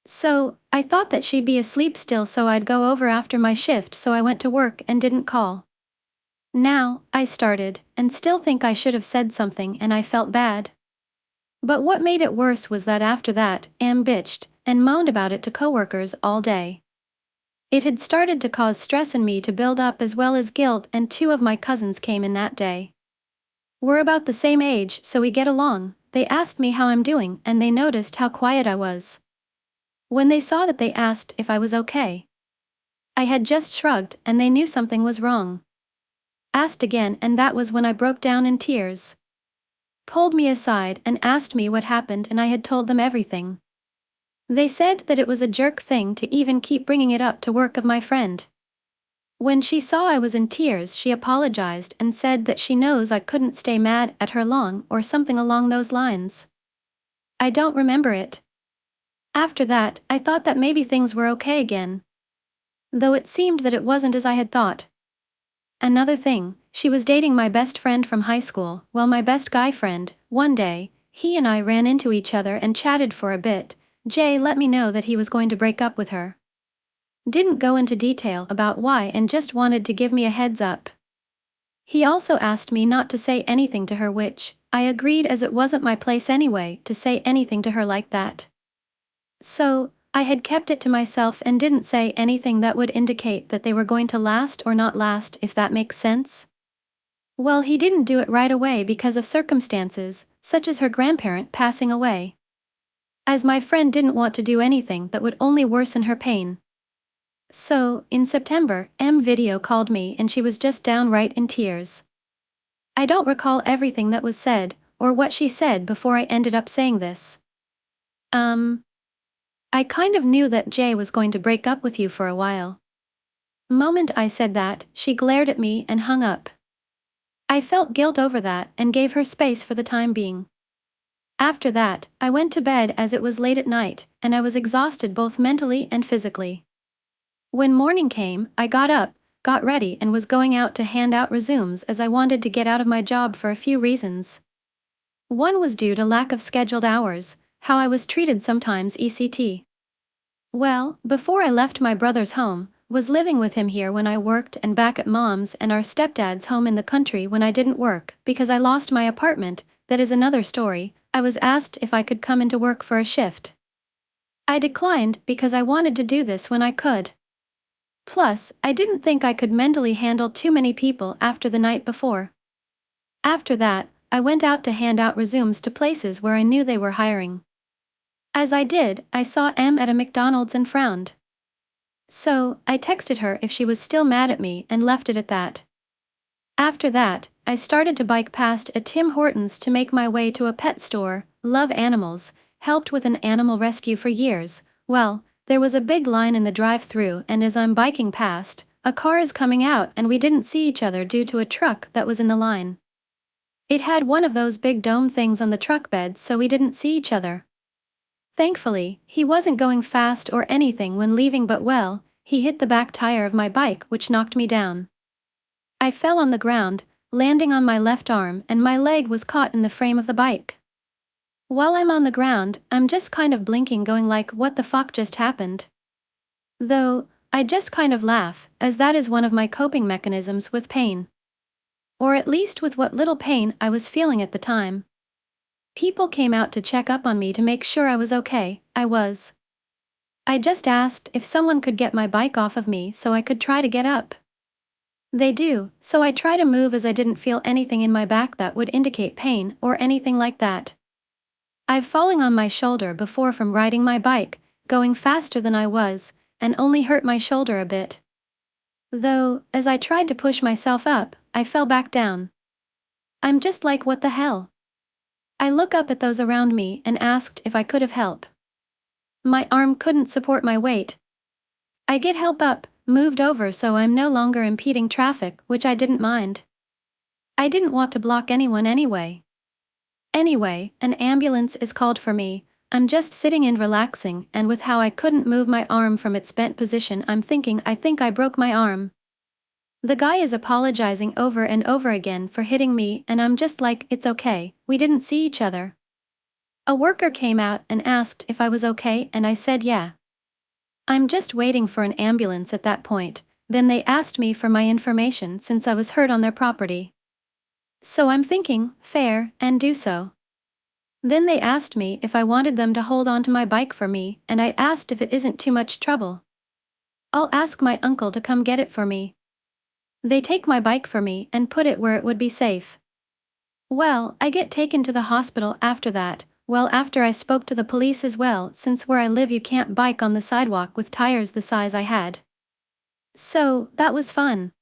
So, I thought that she'd be asleep still, so I'd go over after my shift, so I went to work and didn't call. Now, I started, and still think I should have said something, and I felt bad. But what made it worse was that after that, Am bitched and moaned about it to coworkers all day. It had started to cause stress in me to build up, as well as guilt, and 2 of my cousins came in that day. We're about the same age, so we get along. They asked me how I'm doing, and they noticed how quiet I was. When they saw that, they asked if I was okay. I had just shrugged, and they knew something was wrong. Asked again, and that was when I broke down in tears. Pulled me aside and asked me what happened, and I had told them everything. They said that it was a jerk thing to even keep bringing it up to work of my friend. When she saw I was in tears, she apologized and said that she knows I couldn't stay mad at her long, or something along those lines. I don't remember it. After that, I thought that maybe things were okay again, though it seemed that it wasn't as I had thought. Another thing, she was dating my best friend from high school. Well, my best guy friend. One day, he and I ran into each other and chatted for a bit. Jay let me know that he was going to break up with her. Didn't go into detail about why and just wanted to give me a heads up. He also asked me not to say anything to her, which I agreed, as it wasn't my place anyway to say anything to her like that. So, I had kept it to myself and didn't say anything that would indicate that they were going to last or not last, if that makes sense. Well, he didn't do it right away because of circumstances, such as her grandparent passing away. As my friend didn't want to do anything that would only worsen her pain. So, in September, M video called me and she was just downright in tears. I don't recall everything that was said, or what she said before I ended up saying this. I kind of knew that Jay was going to break up with you for a while. Moment I said that, she glared at me and hung up. I felt guilt over that and gave her space for the time being. After that, I went to bed as it was late at night, and I was exhausted both mentally and physically. When morning came, I got up, got ready, and was going out to hand out resumes, as I wanted to get out of my job for a few reasons. One was due to lack of scheduled hours, how I was treated sometimes, etc. Well, before I left my brother's home, was living with him here when I worked, and back at mom's and our stepdad's home in the country when I didn't work, because I lost my apartment. That is another story. I was asked if I could come into work for a shift. I declined because I wanted to do this when I could. Plus, I didn't think I could mentally handle too many people after the night before. After that, I went out to hand out resumes to places where I knew they were hiring. As I did, I saw M at a McDonald's and frowned. So, I texted her if she was still mad at me and left it at that. After that, I started to bike past a Tim Hortons to make my way to a pet store. Love animals, helped with an animal rescue for years. Well, there was a big line in the drive-thru, and as I'm biking past, a car is coming out and we didn't see each other due to a truck that was in the line. It had one of those big dome things on the truck bed, so we didn't see each other. Thankfully, he wasn't going fast or anything when leaving, but well, he hit the back tire of my bike, which knocked me down. I fell on the ground, landing on my left arm, and my leg was caught in the frame of the bike. While I'm on the ground, I'm just kind of blinking, going like, what the fuck just happened? Though, I just kind of laugh, as that is one of my coping mechanisms with pain. Or at least with what little pain I was feeling at the time. People came out to check up on me to make sure I was okay. I was. I just asked if someone could get my bike off of me so I could try to get up. They do, so I try to move as I didn't feel anything in my back that would indicate pain or anything like that. I've fallen on my shoulder before from riding my bike, going faster than I was, and only hurt my shoulder a bit. Though, as I tried to push myself up, I fell back down. I'm just like, what the hell? I look up at those around me and asked if I could have help. My arm couldn't support my weight. I get help up, moved over so I'm no longer impeding traffic, which I didn't mind. I didn't want to block anyone anyway. Anyway, an ambulance is called for me. I'm just sitting and relaxing, and with how I couldn't move my arm from its bent position, I'm thinking I think I broke my arm. The guy is apologizing over and over again for hitting me, and I'm just like, it's okay, we didn't see each other. A worker came out and asked if I was okay, and I said yeah. I'm just waiting for an ambulance at that point. Then they asked me for my information since I was hurt on their property. So I'm thinking, fair, and do so. Then they asked me if I wanted them to hold on to my bike for me, and I asked if it isn't too much trouble. I'll ask my uncle to come get it for me. They take my bike for me and put it where it would be safe. Well, I get taken to the hospital after that. Well, after I spoke to the police as well, since where I live you can't bike on the sidewalk with tires the size I had. So, that was fun.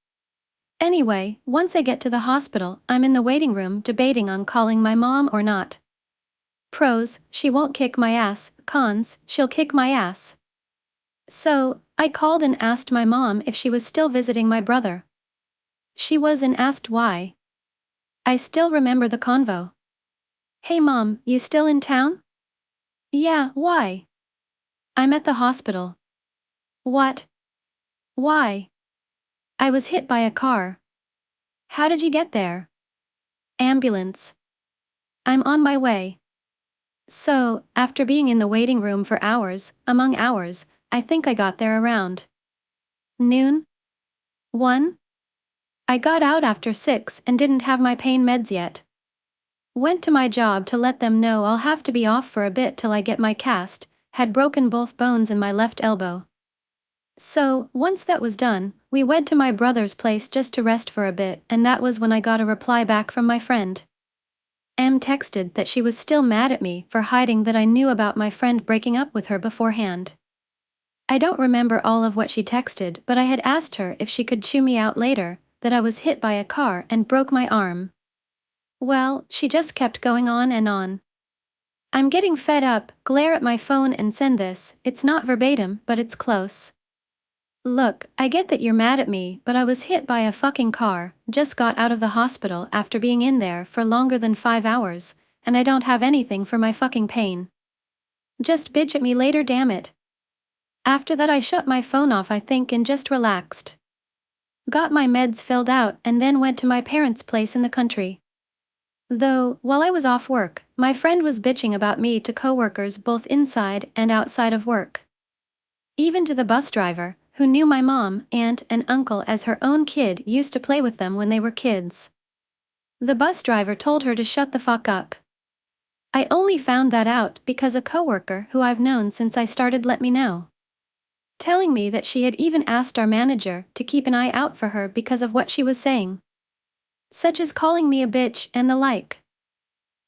Anyway, once I get to the hospital, I'm in the waiting room debating on calling my mom or not. Pros, she won't kick my ass. Cons, she'll kick my ass. So, I called and asked my mom if she was still visiting my brother. She was and asked why. I still remember the convo. Hey mom, you still in town? Yeah, why? I'm at the hospital. What? Why? I was hit by a car. How did you get there? Ambulance. I'm on my way. So, after being in the waiting room for hours, among hours, I think I got there around noon? 1? I got out after 6 and didn't have my pain meds yet. Went to my job to let them know I'll have to be off for a bit till I get my cast, had broken both bones in my left elbow. So, once that was done, we went to my brother's place just to rest for a bit, and that was when I got a reply back from my friend. Em texted that she was still mad at me for hiding that I knew about my friend breaking up with her beforehand. I don't remember all of what she texted, but I had asked her if she could chew me out later, that I was hit by a car and broke my arm. Well, she just kept going on and on. I'm getting fed up, glare at my phone and send this. It's not verbatim, but it's close. Look, I get that you're mad at me, but I was hit by a fucking car, just got out of the hospital after being in there for longer than 5 hours, and I don't have anything for my fucking pain. Just bitch at me later, damn it. After that I shut my phone off I think and just relaxed. Got my meds filled out and then went to my parents' place in the country. Though, while I was off work, my friend was bitching about me to coworkers both inside and outside of work. Even to the bus driver, who knew my mom, aunt, and uncle as her own kid used to play with them when they were kids. The bus driver told her to shut the fuck up. I only found that out because a coworker who I've known since I started let me know. Telling me that she had even asked our manager to keep an eye out for her because of what she was saying. Such as calling me a bitch and the like.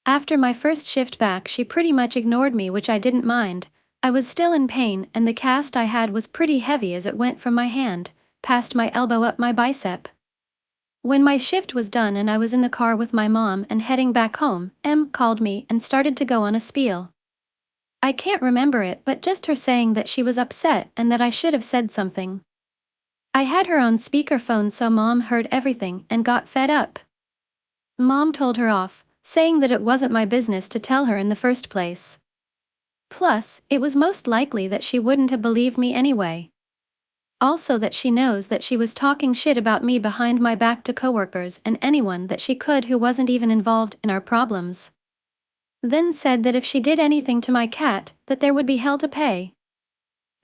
After my first shift back she pretty much ignored me, which I didn't mind. I was still in pain and the cast I had was pretty heavy as it went from my hand, past my elbow up my bicep. When my shift was done and I was in the car with my mom and heading back home, Em called me and started to go on a spiel. I can't remember it, but just her saying that she was upset and that I should have said something. I had her on speakerphone so Mom heard everything and got fed up. Mom told her off, saying that it wasn't my business to tell her in the first place. Plus, it was most likely that she wouldn't have believed me anyway. Also that she knows that she was talking shit about me behind my back to coworkers and anyone that she could who wasn't even involved in our problems. Then said that if she did anything to my cat, that there would be hell to pay.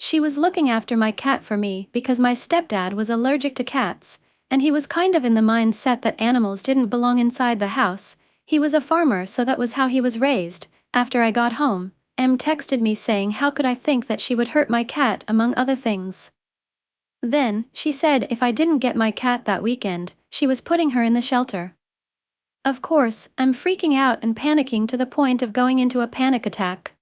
She was looking after my cat for me because my stepdad was allergic to cats, and he was kind of in the mindset that animals didn't belong inside the house. He was a farmer, so that was how he was raised. After I got home, Em texted me saying how could I think that she would hurt my cat, among other things. Then, she said if I didn't get my cat that weekend, she was putting her in the shelter. Of course, I'm freaking out and panicking to the point of going into a panic attack.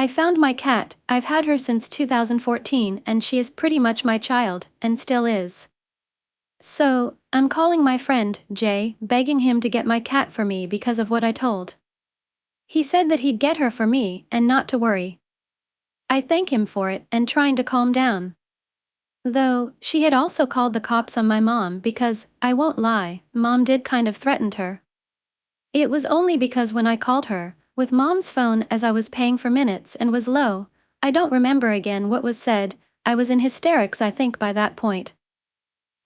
I found my cat. I've had her since 2014 and she is pretty much my child, and still is. So, I'm calling my friend, Jay, begging him to get my cat for me because of what I told. He said that he'd get her for me and not to worry. I thank him for it and trying to calm down. Though, she had also called the cops on my mom because, I won't lie, Mom did kind of threatened her. It was only because when I called her, with Mom's phone as I was paying for minutes and was low, I don't remember again what was said, I was in hysterics I think by that point.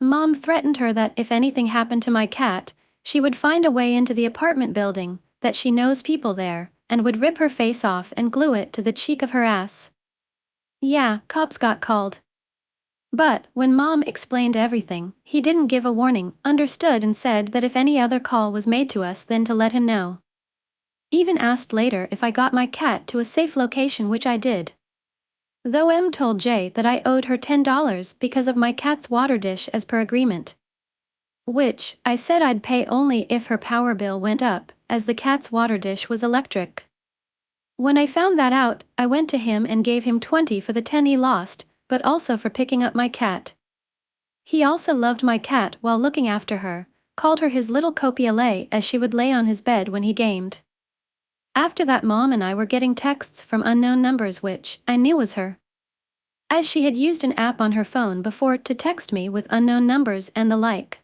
Mom threatened her that if anything happened to my cat, she would find a way into the apartment building, that she knows people there, and would rip her face off and glue it to the cheek of her ass. Yeah, cops got called. But, when Mom explained everything, he didn't give a warning, understood and said that if any other call was made to us then to let him know. Even asked later if I got my cat to a safe location, which I did. Though Em told Jay that I owed her $10 because of my cat's water dish as per agreement. Which, I said I'd pay only if her power bill went up, as the cat's water dish was electric. When I found that out, I went to him and gave him 20 for the 10 he lost, but also for picking up my cat. He also loved my cat while looking after her, called her his little copiale as she would lay on his bed when he gamed. After that Mom and I were getting texts from unknown numbers which I knew was her. As she had used an app on her phone before to text me with unknown numbers and the like.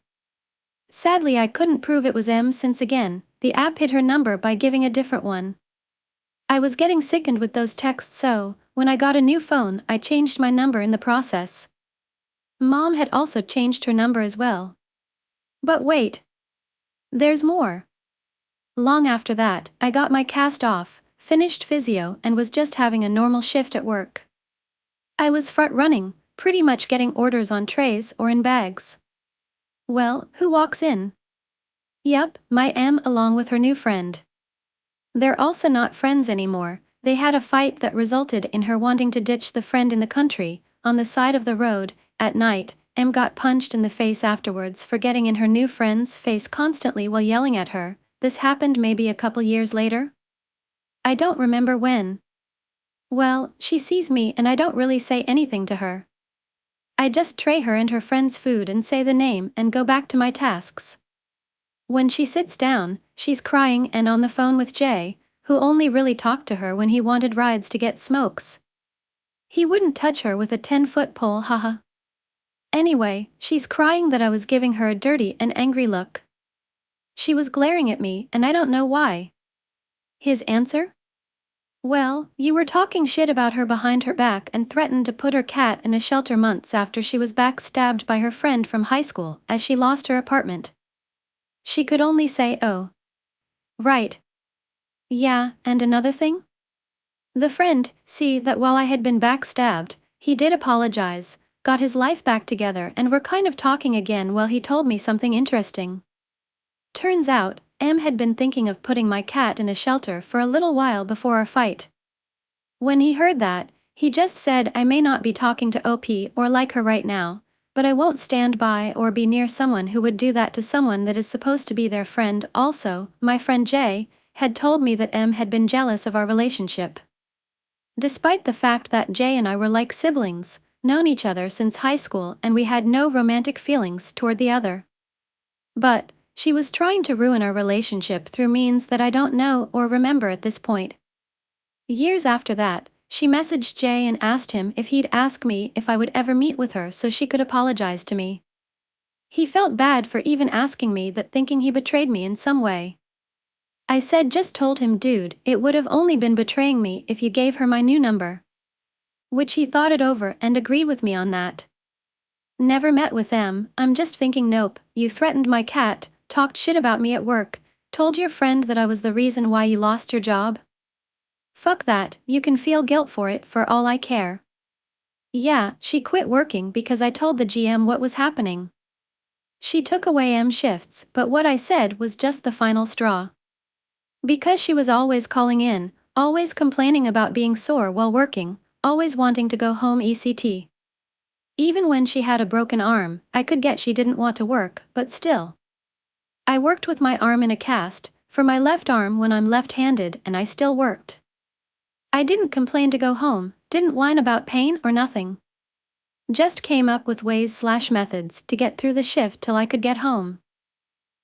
Sadly I couldn't prove it was Em since again, the app hid her number by giving a different one. I was getting sickened with those texts, so, when I got a new phone, I changed my number in the process. Mom had also changed her number as well. But wait. There's more. Long after that, I got my cast off, finished physio and was just having a normal shift at work. I was front running, pretty much getting orders on trays or in bags. Well, who walks in? Yup, my Em along with her new friend. They're also not friends anymore. They had a fight that resulted in her wanting to ditch the friend in the country, on the side of the road. At night, Em got punched in the face afterwards for getting in her new friend's face constantly while yelling at her. This happened maybe a couple years later? I don't remember when. Well, she sees me and I don't really say anything to her. I just tray her and her friend's food and say the name and go back to my tasks. When she sits down, she's crying and on the phone with Jay, who only really talked to her when he wanted rides to get smokes. He wouldn't touch her with a 10-foot pole, haha. Anyway, she's crying that I was giving her a dirty and angry look. She was glaring at me and I don't know why. His answer? Well, you were talking shit about her behind her back and threatened to put her cat in a shelter months after she was backstabbed by her friend from high school as she lost her apartment. She could only say, oh. Right. Yeah, and another thing? The friend, see that while I had been backstabbed, he did apologize, got his life back together and were kind of talking again while he told me something interesting. Turns out, Em had been thinking of putting my cat in a shelter for a little while before our fight. When he heard that, he just said I may not be talking to OP or like her right now, but I won't stand by or be near someone who would do that to someone that is supposed to be their friend. Also, my friend Jay had told me that Em had been jealous of our relationship. Despite the fact that Jay and I were like siblings, known each other since high school and we had no romantic feelings toward the other. But, she was trying to ruin our relationship through means that I don't know or remember at this point. Years after that, she messaged Jay and asked him if he'd ask me if I would ever meet with her so she could apologize to me. He felt bad for even asking me that, thinking he betrayed me in some way. I said just told him, dude, it would have only been betraying me if you gave her my new number. Which he thought it over and agreed with me on that. Never met with them, I'm just thinking nope, you threatened my cat, talked shit about me at work, told your friend that I was the reason why you lost your job. Fuck that, you can feel guilt for it for all I care. Yeah, she quit working because I told the GM what was happening. She took away shifts, but what I said was just the final straw. Because she was always calling in, always complaining about being sore while working, always wanting to go home ECT. Even when she had a broken arm, I could get she didn't want to work, but still. I worked with my arm in a cast, for my left arm when I'm left-handed, and I still worked. I didn't complain to go home, didn't whine about pain or nothing. Just came up with ways/methods to get through the shift till I could get home.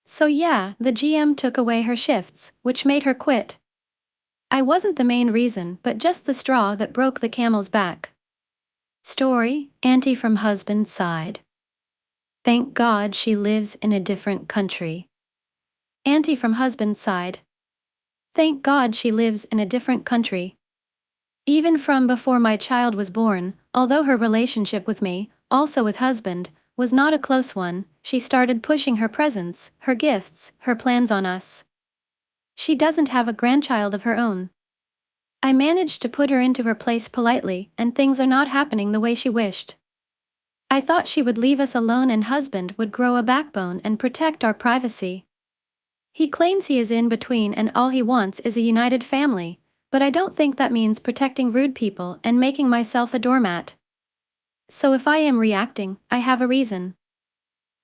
So yeah, the GM took away her shifts, which made her quit. I wasn't the main reason, but just the straw that broke the camel's back. Story, Auntie from husband's side. Thank God she lives in a different country. Auntie from husband's side. Thank God she lives in a different country. Even from before my child was born, although her relationship with me, also with husband, was not a close one, she started pushing her presents, her gifts, her plans on us. She doesn't have a grandchild of her own. I managed to put her into her place politely, and things are not happening the way she wished. I thought she would leave us alone and husband would grow a backbone and protect our privacy. He claims he is in between and all he wants is a united family, but I don't think that means protecting rude people and making myself a doormat. So if I am reacting, I have a reason.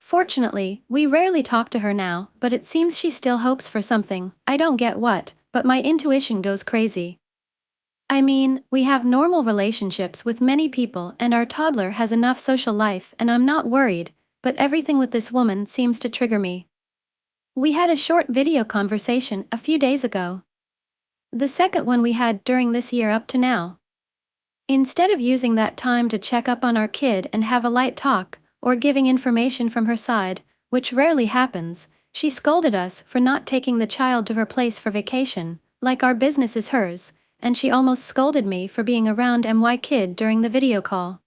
Fortunately, we rarely talk to her now, but it seems she still hopes for something, I don't get what, but my intuition goes crazy. I mean, we have normal relationships with many people and our toddler has enough social life and I'm not worried, but everything with this woman seems to trigger me. We had a short video conversation a few days ago. The second one we had during this year up to now. Instead of using that time to check up on our kid and have a light talk, or giving information from her side, which rarely happens, she scolded us for not taking the child to her place for vacation, like our business is hers, and she almost scolded me for being around my kid during the video call.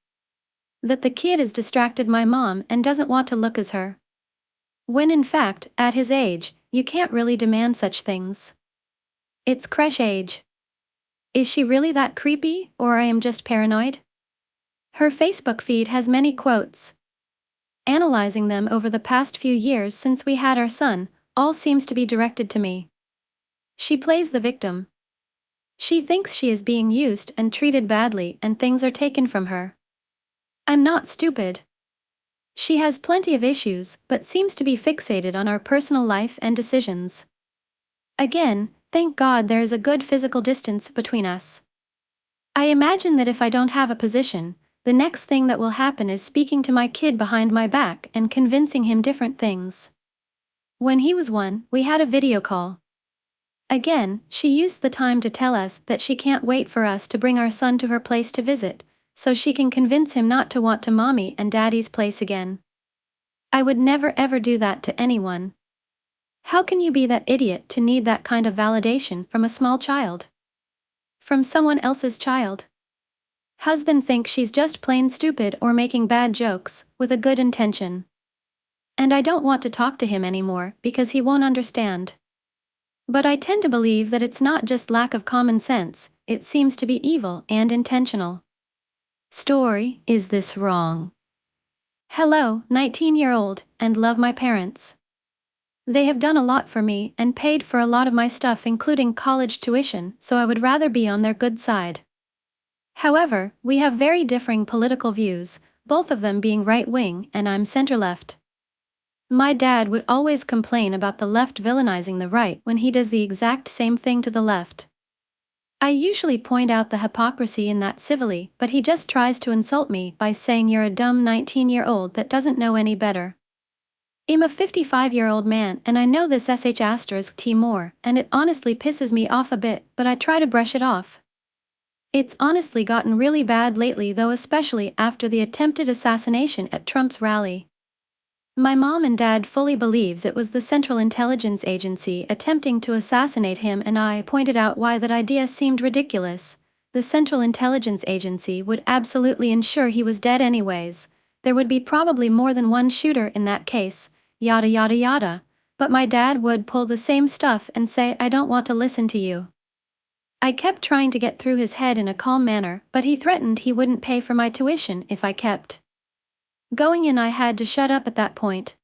That the kid is distracted my mom and doesn't want to look as her. When in fact, at his age, you can't really demand such things. It's creche age. Is she really that creepy, or I am just paranoid? Her Facebook feed has many quotes. Analyzing them over the past few years since we had our son, all seems to be directed to me. She plays the victim. She thinks she is being used and treated badly and things are taken from her. I'm not stupid. She has plenty of issues but seems to be fixated on our personal life and decisions. Again, thank God there is a good physical distance between us. I imagine that if I don't have a position, the next thing that will happen is speaking to my kid behind my back and convincing him different things. When he was 1, we had a video call. Again, she used the time to tell us that she can't wait for us to bring our son to her place to visit, so she can convince him not to want to mommy and daddy's place again. I would never ever do that to anyone. How can you be that idiot to need that kind of validation from a small child? From someone else's child? Husband thinks she's just plain stupid or making bad jokes, with a good intention. And I don't want to talk to him anymore because he won't understand. But I tend to believe that it's not just lack of common sense, it seems to be evil and intentional. Story, is this wrong? Hello, 19-year-old, and love my parents. They have done a lot for me and paid for a lot of my stuff including college tuition, so I would rather be on their good side. However, we have very differing political views, both of them being right-wing and I'm center-left. My dad would always complain about the left villainizing the right when he does the exact same thing to the left. I usually point out the hypocrisy in that civilly, but he just tries to insult me by saying you're a dumb 19-year-old that doesn't know any better. I'm a 55-year-old man and I know this *T more, and it honestly pisses me off a bit, but I try to brush it off. It's honestly gotten really bad lately though, especially after the attempted assassination at Trump's rally. My mom and dad fully believes it was the Central Intelligence Agency attempting to assassinate him, and I pointed out why that idea seemed ridiculous. The Central Intelligence Agency would absolutely ensure he was dead anyways. There would be probably more than one shooter in that case. Yada yada yada, but my dad would pull the same stuff and say I don't want to listen to you. I kept trying to get through his head in a calm manner, but he threatened he wouldn't pay for my tuition if I kept going in. I had to shut up at that point.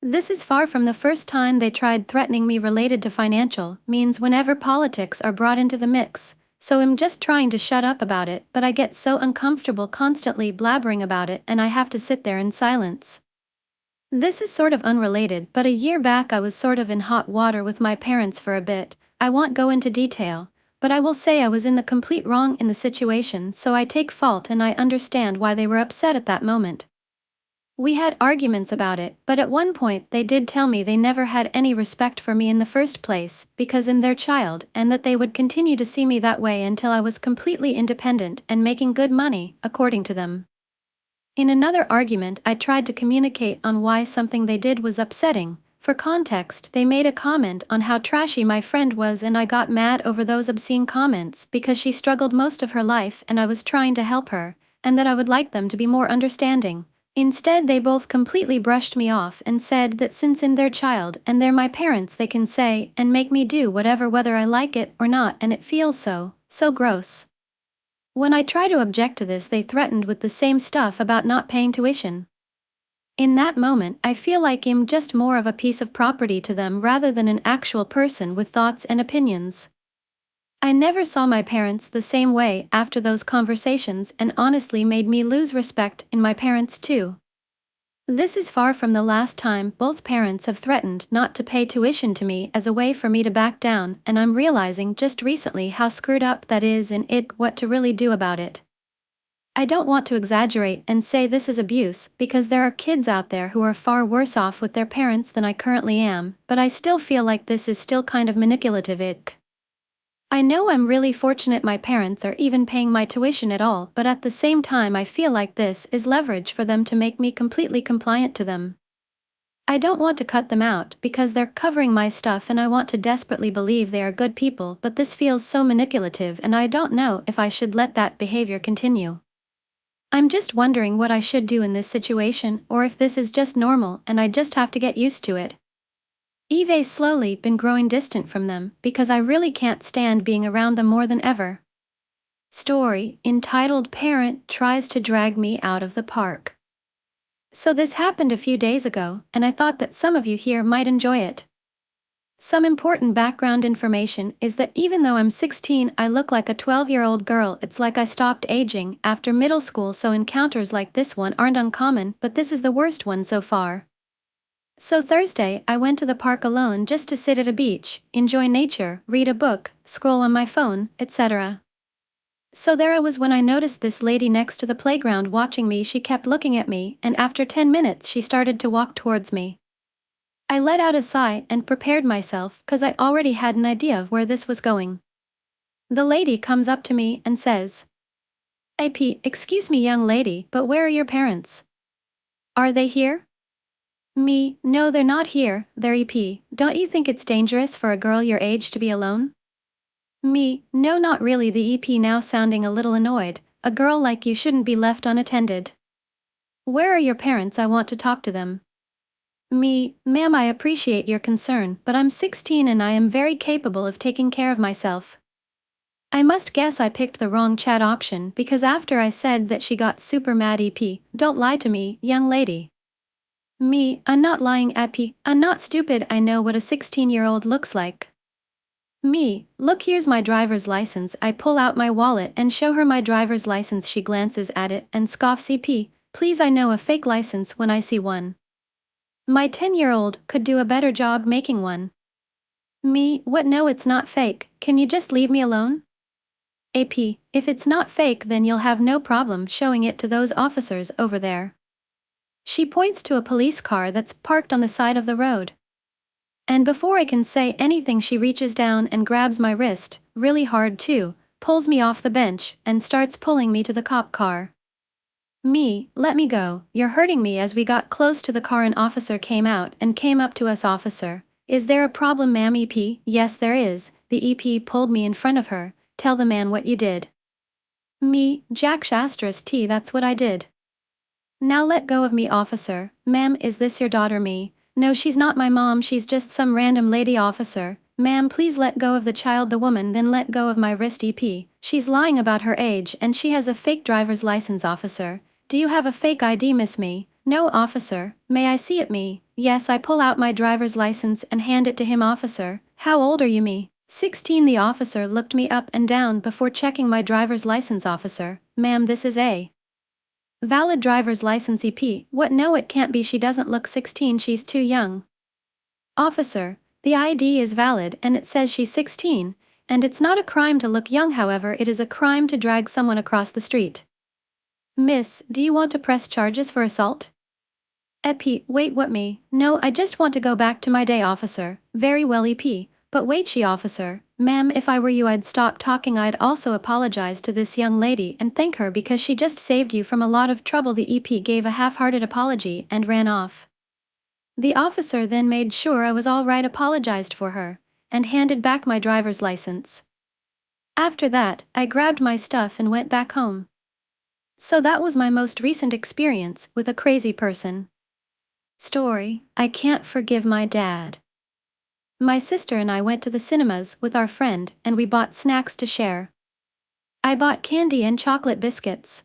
This is far from the first time they tried threatening me related to financial means whenever politics are brought into the mix, so I'm just trying to shut up about it, but I get so uncomfortable constantly blabbering about it and I have to sit there in silence. This is sort of unrelated, but a year back I was sort of in hot water with my parents for a bit. I won't go into detail, but I will say I was in the complete wrong in the situation, so I take fault and I understand why they were upset at that moment. We had arguments about it, but at one point they did tell me they never had any respect for me in the first place, because I'm their child, and that they would continue to see me that way until I was completely independent and making good money, according to them. In another argument, I tried to communicate on why something they did was upsetting. For context, they made a comment on how trashy my friend was and I got mad over those obscene comments because she struggled most of her life and I was trying to help her, and that I would like them to be more understanding. Instead, they both completely brushed me off and said that since I'm their child and they're my parents, they can say and make me do whatever whether I like it or not, and it feels so gross. When I try to object to this, they threatened with the same stuff about not paying tuition. In that moment, I feel like I'm just more of a piece of property to them rather than an actual person with thoughts and opinions. I never saw my parents the same way after those conversations, and honestly made me lose respect in my parents too. This is far from the last time both parents have threatened not to pay tuition to me as a way for me to back down, and I'm realizing just recently how screwed up that is and what to really do about it. I don't want to exaggerate and say this is abuse, because there are kids out there who are far worse off with their parents than I currently am, but I still feel like this is still kind of manipulative. I know I'm really fortunate my parents are even paying my tuition at all, but at the same time I feel like this is leverage for them to make me completely compliant to them. I don't want to cut them out because they're covering my stuff and I want to desperately believe they are good people, but this feels so manipulative and I don't know if I should let that behavior continue. I'm just wondering what I should do in this situation, or if this is just normal and I just have to get used to it. I've slowly been growing distant from them because I really can't stand being around them more than ever. Story, entitled Parent Tries to Drag Me Out of the Park. So this happened a few days ago, and I thought that some of you here might enjoy it. Some important background information is that even though I'm 16, I look like a 12-year-old girl. It's like I stopped aging after middle school, so encounters like this one aren't uncommon, but this is the worst one so far. So Thursday, I went to the park alone just to sit at a beach, enjoy nature, read a book, scroll on my phone, etc. So there I was when I noticed this lady next to the playground watching me. She kept looking at me, and after 10 minutes she started to walk towards me. I let out a sigh and prepared myself because I already had an idea of where this was going. The lady comes up to me and says, "Excuse me young lady, but where are your parents? Are they here?" Me, "No, they're not here, they're EP. Don't you think it's dangerous for a girl your age to be alone?" Me, "No, not really." The EP now sounding a little annoyed, "A girl like you shouldn't be left unattended. Where are your parents? I want to talk to them." Me, "Ma'am, I appreciate your concern, but I'm 16 and I am very capable of taking care of myself." I must guess I picked the wrong chat option because after I said that she got super mad. EP, "Don't lie to me, young lady." Me, "I'm not lying EP, I'm not stupid, I know what a 16-year-old looks like." Me, "Look, here's my driver's license." I pull out my wallet and show her my driver's license. She glances at it and scoffs. EP, "Please, I know a fake license when I see one. My 10-year-old could do a better job making one." Me, "What? No, it's not fake, can you just leave me alone?" AP, "If it's not fake then you'll have no problem showing it to those officers over there." She points to a police car that's parked on the side of the road. And before I can say anything she reaches down and grabs my wrist, really hard too, pulls me off the bench, and starts pulling me to the cop car. Me, "Let me go, you're hurting me." As we got close to the car, an officer came out and came up to us. "Officer, is there a problem, ma'am?" EP, "Yes there is." The EP pulled me in front of her. "Tell the man what you did." Me, "Jack *T, that's what I did." "Now let go of me." Officer, "Ma'am, is this your daughter?" Me, "No, she's not my mom, she's just some random lady." Officer, "Ma'am, please let go of the child." The woman then let go of my wrist. EP, "She's lying about her age and she has a fake driver's license." Officer, "Do you have a fake ID, Miss Me?" "No, officer." "May I see it?" Me, "Yes." I pull out my driver's license and hand it to him. Officer, "How old are you?" Me, 16. The officer looked me up and down before checking my driver's license. Officer, "Ma'am, this is a valid driver's license." EP, "What? No, it can't be. She doesn't look 16. She's too young." Officer, "The ID is valid and it says she's 16, and it's not a crime to look young. However, it is a crime to drag someone across the street." "Miss, do you want to press charges for assault?" EP, "Wait, what?" Me, "No, I just want to go back to my day." Officer, "Very well." EP, "But wait." She, officer, "Ma'am, if I were you, I'd stop talking. I'd also apologize to this young lady and thank her because she just saved you from a lot of trouble." The EP gave a half-hearted apology and ran off. The officer then made sure I was all right, apologized for her, and handed back my driver's license. After that, I grabbed my stuff and went back home. So that was my most recent experience with a crazy person. Story: I can't forgive my dad. My sister and I went to the cinemas with our friend and we bought snacks to share. I bought candy and chocolate biscuits.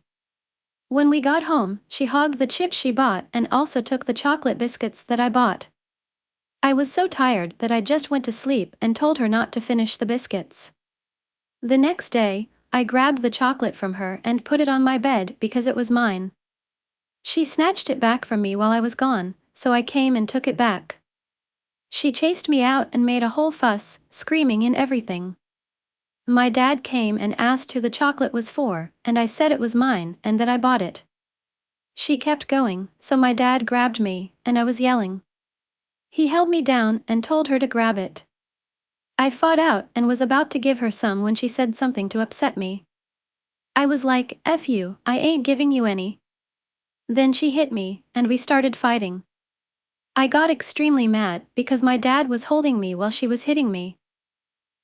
When we got home, she hogged the chips she bought and also took the chocolate biscuits that I bought. I was so tired that I just went to sleep and told her not to finish the biscuits. The next day, I grabbed the chocolate from her and put it on my bed because it was mine. She snatched it back from me while I was gone, so I came and took it back. She chased me out and made a whole fuss, screaming and everything. My dad came and asked who the chocolate was for, and I said it was mine and that I bought it. She kept going, so my dad grabbed me, and I was yelling. He held me down and told her to grab it. I fought out and was about to give her some when she said something to upset me. I was like, "F you, I ain't giving you any." Then she hit me, and we started fighting. I got extremely mad because my dad was holding me while she was hitting me.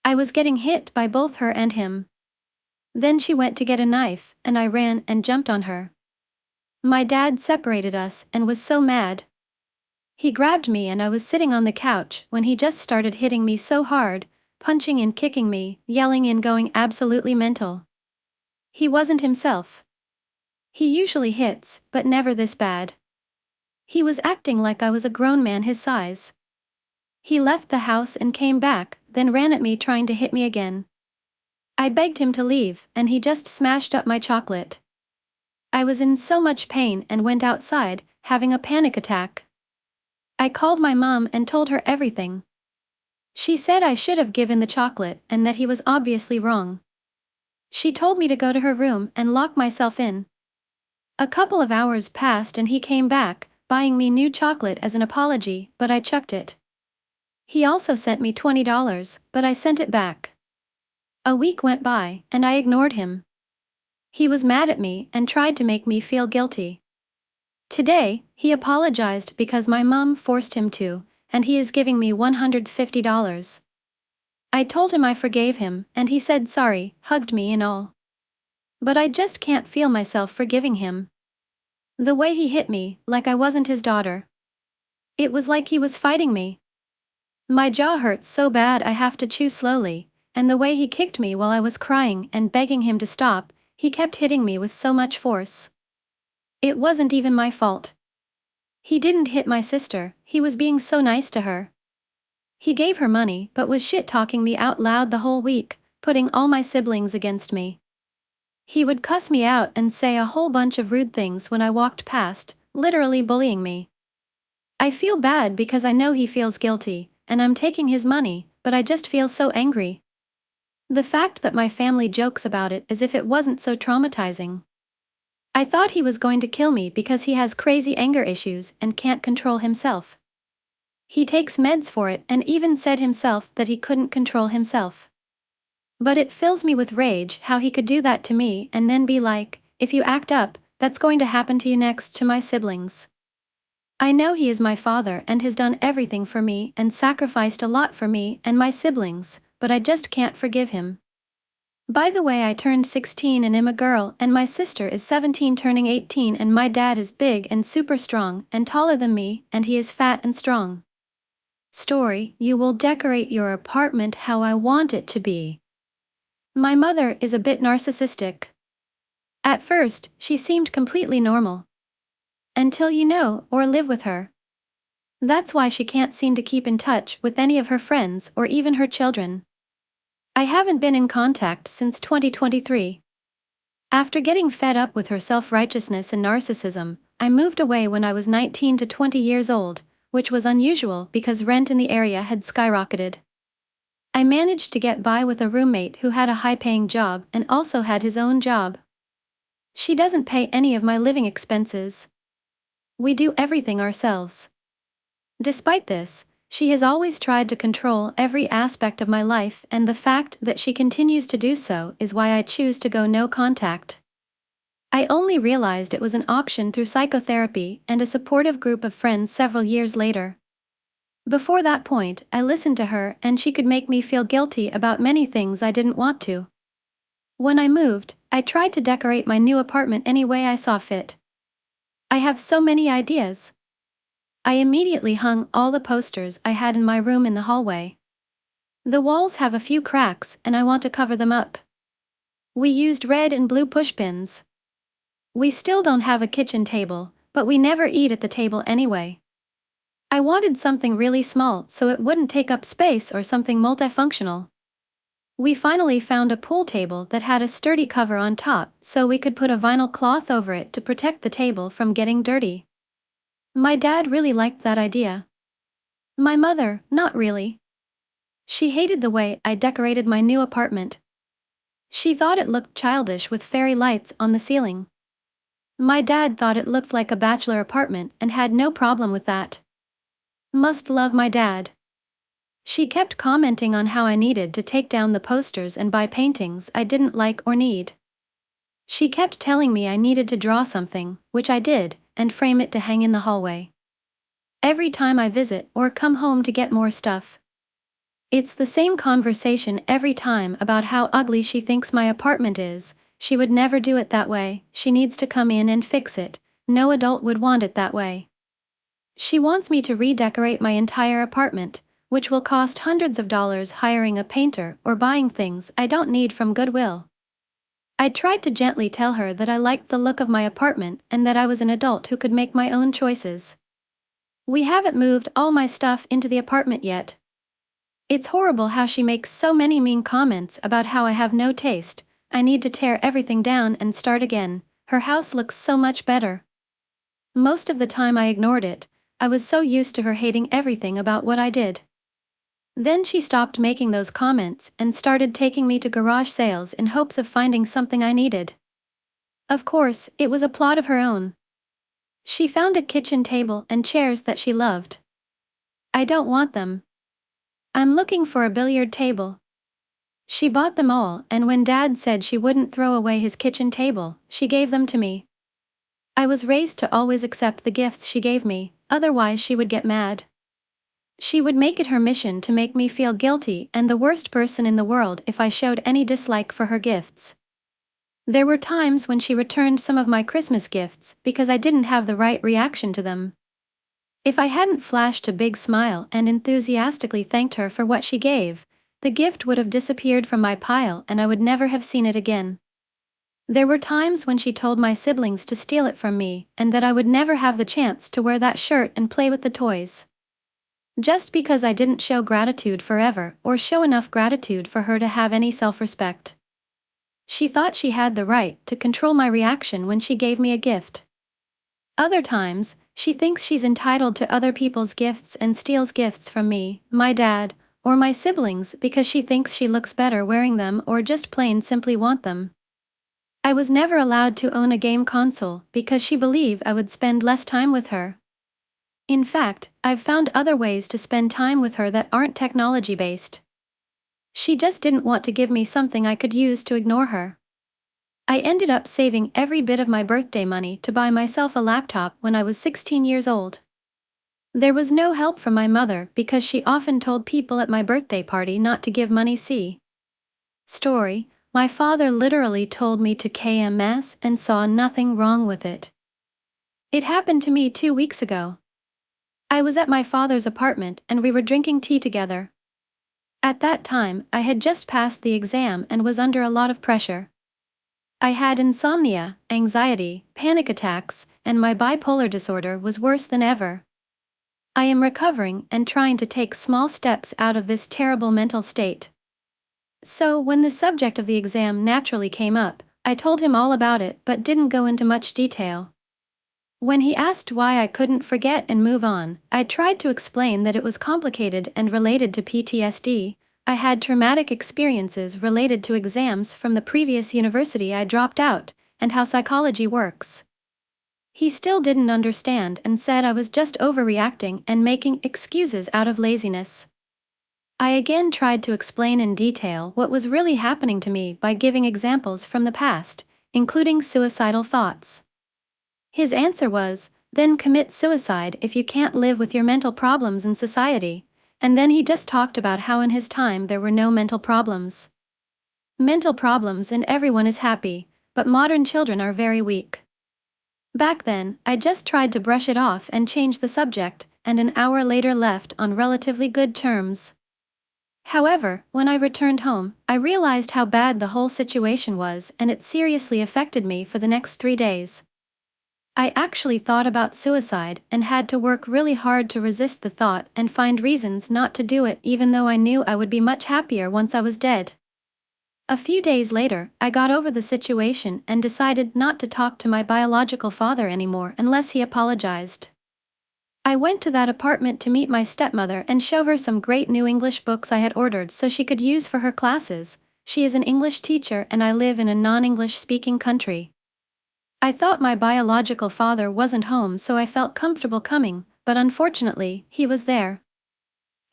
I was getting hit by both her and him. Then she went to get a knife, and I ran and jumped on her. My dad separated us and was so mad. He grabbed me and I was sitting on the couch when he just started hitting me so hard, punching and kicking me, yelling and going absolutely mental. He wasn't himself. He usually hits, but never this bad. He was acting like I was a grown man his size. He left the house and came back, then ran at me trying to hit me again. I begged him to leave, and he just smashed up my chocolate. I was in so much pain and went outside, having a panic attack. I called my mom and told her everything. She said I should have given the chocolate and that he was obviously wrong. She told me to go to her room and lock myself in. A couple of hours passed and he came back, buying me new chocolate as an apology, but I chucked it. He also sent me $20, but I sent it back. A week went by, and I ignored him. He was mad at me and tried to make me feel guilty. Today, he apologized because my mom forced him to, and he is giving me $150. I told him I forgave him, and he said sorry, hugged me and all. But I just can't feel myself forgiving him. The way he hit me, like I wasn't his daughter. It was like he was fighting me. My jaw hurts so bad I have to chew slowly, and the way he kicked me while I was crying and begging him to stop, he kept hitting me with so much force. It wasn't even my fault. He didn't hit my sister, he was being so nice to her. He gave her money but was shit-talking me out loud the whole week, putting all my siblings against me. He would cuss me out and say a whole bunch of rude things when I walked past, literally bullying me. I feel bad because I know he feels guilty, and I'm taking his money, but I just feel so angry. The fact that my family jokes about it as if it wasn't so traumatizing. I thought he was going to kill me because he has crazy anger issues and can't control himself. He takes meds for it and even said himself that he couldn't control himself. But it fills me with rage how he could do that to me and then be like, "If you act up, that's going to happen to you next," to my siblings. I know he is my father and has done everything for me and sacrificed a lot for me and my siblings, but I just can't forgive him. By the way, I turned 16 and am a girl, and my sister is 17 turning 18, and my dad is big and super strong and taller than me, and he is fat and strong. Story, you will decorate your apartment how I want it to be. My mother is a bit narcissistic. At first, she seemed completely normal. Until you know or live with her. That's why she can't seem to keep in touch with any of her friends or even her children. I haven't been in contact since 2023. After getting fed up with her self-righteousness and narcissism, I moved away when I was 19 to 20 years old, which was unusual because rent in the area had skyrocketed. I managed to get by with a roommate who had a high-paying job and also had his own job. She doesn't pay any of my living expenses. We do everything ourselves. Despite this, she has always tried to control every aspect of my life, and the fact that she continues to do so is why I choose to go no contact. I only realized it was an option through psychotherapy and a supportive group of friends several years later. Before that point, I listened to her and she could make me feel guilty about many things I didn't want to. When I moved, I tried to decorate my new apartment any way I saw fit. I have so many ideas. I immediately hung all the posters I had in my room in the hallway. The walls have a few cracks and I want to cover them up. We used red and blue pushpins. We still don't have a kitchen table, but we never eat at the table anyway. I wanted something really small so it wouldn't take up space or something multifunctional. We finally found a pool table that had a sturdy cover on top so we could put a vinyl cloth over it to protect the table from getting dirty. My dad really liked that idea. My mother, not really. She hated the way I decorated my new apartment. She thought it looked childish with fairy lights on the ceiling. My dad thought it looked like a bachelor apartment and had no problem with that. Must love my dad. She kept commenting on how I needed to take down the posters and buy paintings I didn't like or need. She kept telling me I needed to draw something, which I did, and frame it to hang in the hallway. Every time I visit or come home to get more stuff. It's the same conversation every time about how ugly she thinks my apartment is. She would never do it that way, she needs to come in and fix it. No adult would want it that way. She wants me to redecorate my entire apartment, which will cost hundreds of dollars hiring a painter or buying things I don't need from Goodwill. I tried to gently tell her that I liked the look of my apartment and that I was an adult who could make my own choices. We haven't moved all my stuff into the apartment yet. It's horrible how she makes so many mean comments about how I have no taste. I need to tear everything down and start again. Her house looks so much better. Most of the time I ignored it. I was so used to her hating everything about what I did. Then she stopped making those comments and started taking me to garage sales in hopes of finding something I needed. Of course, it was a plot of her own. She found a kitchen table and chairs that she loved. I don't want them. I'm looking for a billiard table. She bought them all, and when Dad said she wouldn't throw away his kitchen table, she gave them to me. I was raised to always accept the gifts she gave me, otherwise she would get mad. She would make it her mission to make me feel guilty and the worst person in the world if I showed any dislike for her gifts. There were times when she returned some of my Christmas gifts because I didn't have the right reaction to them. If I hadn't flashed a big smile and enthusiastically thanked her for what she gave, the gift would have disappeared from my pile and I would never have seen it again. There were times when she told my siblings to steal it from me and that I would never have the chance to wear that shirt and play with the toys. Just because I didn't show gratitude forever or show enough gratitude for her to have any self-respect. She thought she had the right to control my reaction when she gave me a gift. Other times, she thinks she's entitled to other people's gifts and steals gifts from me, my dad, or my siblings because she thinks she looks better wearing them or just plain simply want them. I was never allowed to own a game console because she believed I would spend less time with her. In fact, I've found other ways to spend time with her that aren't technology-based. She just didn't want to give me something I could use to ignore her. I ended up saving every bit of my birthday money to buy myself a laptop when I was 16 years old. There was no help from my mother because she often told people at my birthday party not to give money. Story, my father literally told me to KMS and saw nothing wrong with it. It happened to me 2 weeks ago. I was at my father's apartment and we were drinking tea together. At that time, I had just passed the exam and was under a lot of pressure. I had insomnia, anxiety, panic attacks, and my bipolar disorder was worse than ever. I am recovering and trying to take small steps out of this terrible mental state. So, when the subject of the exam naturally came up, I told him all about it but didn't go into much detail. When he asked why I couldn't forget and move on, I tried to explain that it was complicated and related to PTSD. I had traumatic experiences related to exams from the previous university I dropped out, and how psychology works. He still didn't understand and said I was just overreacting and making excuses out of laziness. I again tried to explain in detail what was really happening to me by giving examples from the past, including suicidal thoughts. His answer was, then commit suicide if you can't live with your mental problems in society, and then he just talked about how in his time there were no mental problems. Mental problems and everyone is happy, but modern children are very weak. Back then, I just tried to brush it off and change the subject, and an hour later left on relatively good terms. However, when I returned home, I realized how bad the whole situation was and it seriously affected me for the next 3 days. I actually thought about suicide and had to work really hard to resist the thought and find reasons not to do it even though I knew I would be much happier once I was dead. A few days later, I got over the situation and decided not to talk to my biological father anymore unless he apologized. I went to that apartment to meet my stepmother and show her some great new English books I had ordered so she could use for her classes. She is an English teacher and I live in a non-English speaking country. I thought my biological father wasn't home so I felt comfortable coming, but unfortunately, he was there.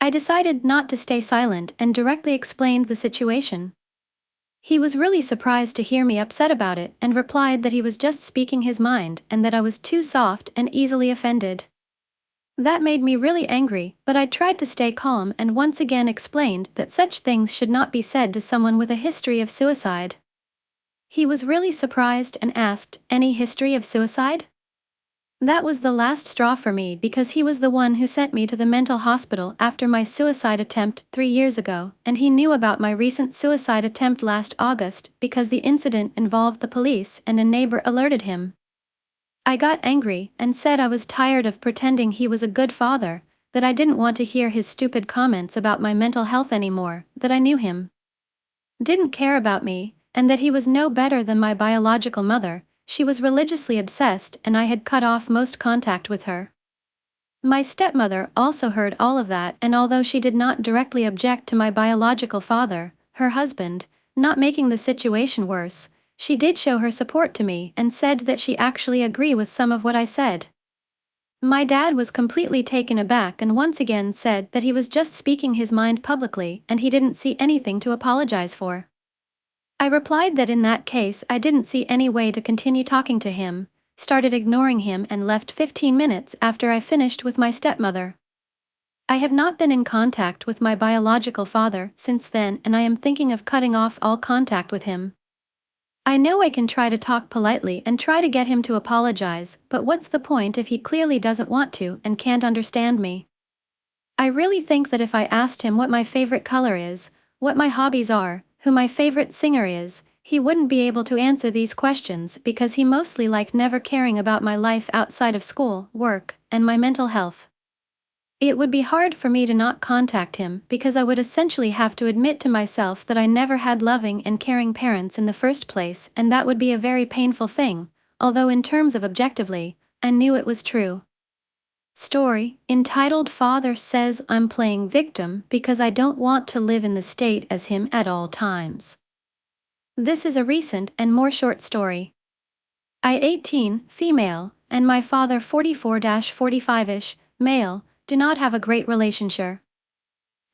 I decided not to stay silent and directly explained the situation. He was really surprised to hear me upset about it and replied that he was just speaking his mind and that I was too soft and easily offended. That made me really angry, but I tried to stay calm and once again explained that such things should not be said to someone with a history of suicide. He was really surprised and asked, "Any history of suicide?" That was the last straw for me because he was the one who sent me to the mental hospital after my suicide attempt 3 years ago, and he knew about my recent suicide attempt last August because the incident involved the police and a neighbor alerted him. I got angry and said I was tired of pretending he was a good father, that I didn't want to hear his stupid comments about my mental health anymore, that I knew him didn't care about me, and that he was no better than my biological mother. She was religiously obsessed and I had cut off most contact with her. My stepmother also heard all of that, and although she did not directly object to my biological father, her husband, not making the situation worse, she did show her support to me and said that she actually agreed with some of what I said. My dad was completely taken aback and once again said that he was just speaking his mind publicly and he didn't see anything to apologize for. I replied that in that case I didn't see any way to continue talking to him, started ignoring him and left 15 minutes after I finished with my stepmother. I have not been in contact with my biological father since then and I am thinking of cutting off all contact with him. I know I can try to talk politely and try to get him to apologize, but what's the point if he clearly doesn't want to and can't understand me? I really think that if I asked him what my favorite color is, what my hobbies are, who my favorite singer is, he wouldn't be able to answer these questions because he mostly liked never caring about my life outside of school, work, and my mental health. It would be hard for me to not contact him because I would essentially have to admit to myself that I never had loving and caring parents in the first place, and that would be a very painful thing, although in terms of objectively, I knew it was true. Story, entitled Father Says I'm Playing Victim Because I Don't Want to Live in the State as Him at All Times. This is a recent and more short story. I 18, female, and my father 44-45-ish, male, do not have a great relationship.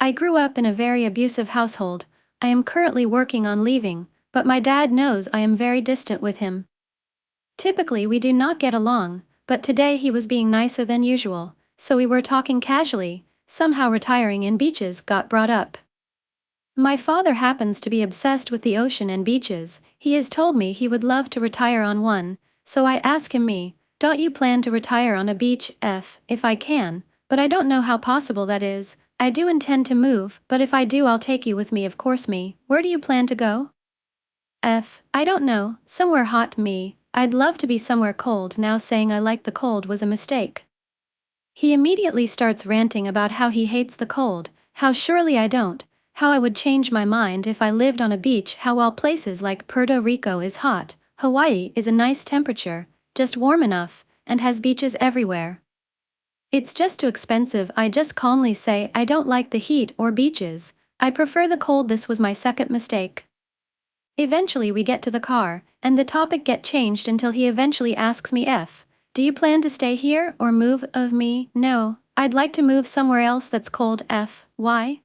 I grew up in a very abusive household. I am currently working on leaving, but my dad knows I am very distant with him. Typically we do not get along, but today he was being nicer than usual, so we were talking casually. Somehow retiring in beaches got brought up. My father happens to be obsessed with the ocean and beaches. He has told me he would love to retire on one, so I ask him, don't you plan to retire on a beach? If I can, but I don't know how possible that is. I do intend to move, but if I do, I'll take you with me, of course. Me, where do you plan to go? F, I don't know, somewhere hot. Me, I'd love to be somewhere cold. Now saying I like the cold was a mistake. He immediately starts ranting about how he hates the cold, how surely I don't, how I would change my mind if I lived on a beach, how while places like Puerto Rico is hot, Hawaii is a nice temperature, just warm enough, and has beaches everywhere. It's just too expensive. I just calmly say I don't like the heat or beaches, I prefer the cold. This was my second mistake. Eventually we get to the car, and the topic get changed until he eventually asks me, F, do you plan to stay here or move? Of me, no, I'd like to move somewhere else that's cold. F, why?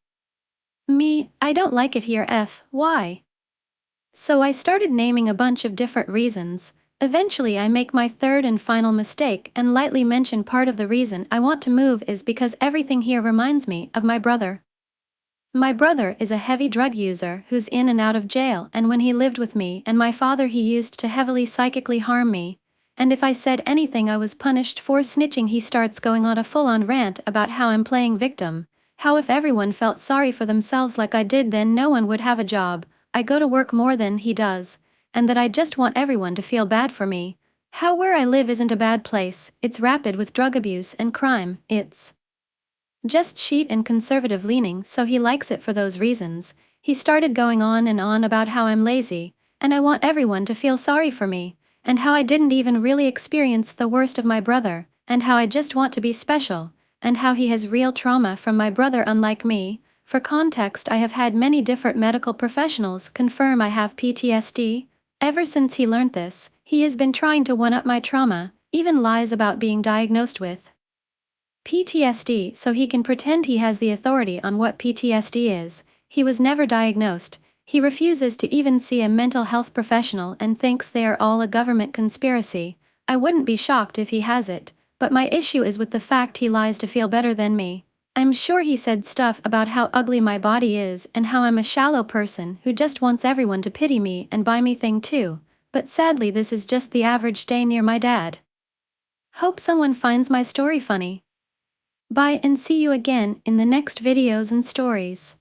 Me, I don't like it here. F, why? So I started naming a bunch of different reasons. Eventually I make my third and final mistake and lightly mention part of the reason I want to move is because everything here reminds me of my brother. My brother is a heavy drug user who's in and out of jail, and when he lived with me and my father he used to heavily psychically harm me, and if I said anything I was punished for snitching. He starts going on a full-on rant about how I'm playing victim, how if everyone felt sorry for themselves like I did then no one would have a job, I go to work more than he does, and that I just want everyone to feel bad for me, how where I live isn't a bad place, it's rapid with drug abuse and crime, it's just shit and conservative leaning, so he likes it for those reasons. He started going on and on about how I'm lazy, and I want everyone to feel sorry for me, and how I didn't even really experience the worst of my brother, and how I just want to be special, and how he has real trauma from my brother unlike me. For context, I have had many different medical professionals confirm I have PTSD. Ever since he learned this, he has been trying to one-up my trauma, even lies about being diagnosed with PTSD so he can pretend he has the authority on what PTSD is. He was never diagnosed. He refuses to even see a mental health professional and thinks they are all a government conspiracy. I wouldn't be shocked if he has it, but my issue is with the fact he lies to feel better than me. I'm sure he said stuff about how ugly my body is and how I'm a shallow person who just wants everyone to pity me and buy me thing too, but sadly this is just the average day near my dad. Hope someone finds my story funny. Bye and see you again in the next videos and stories.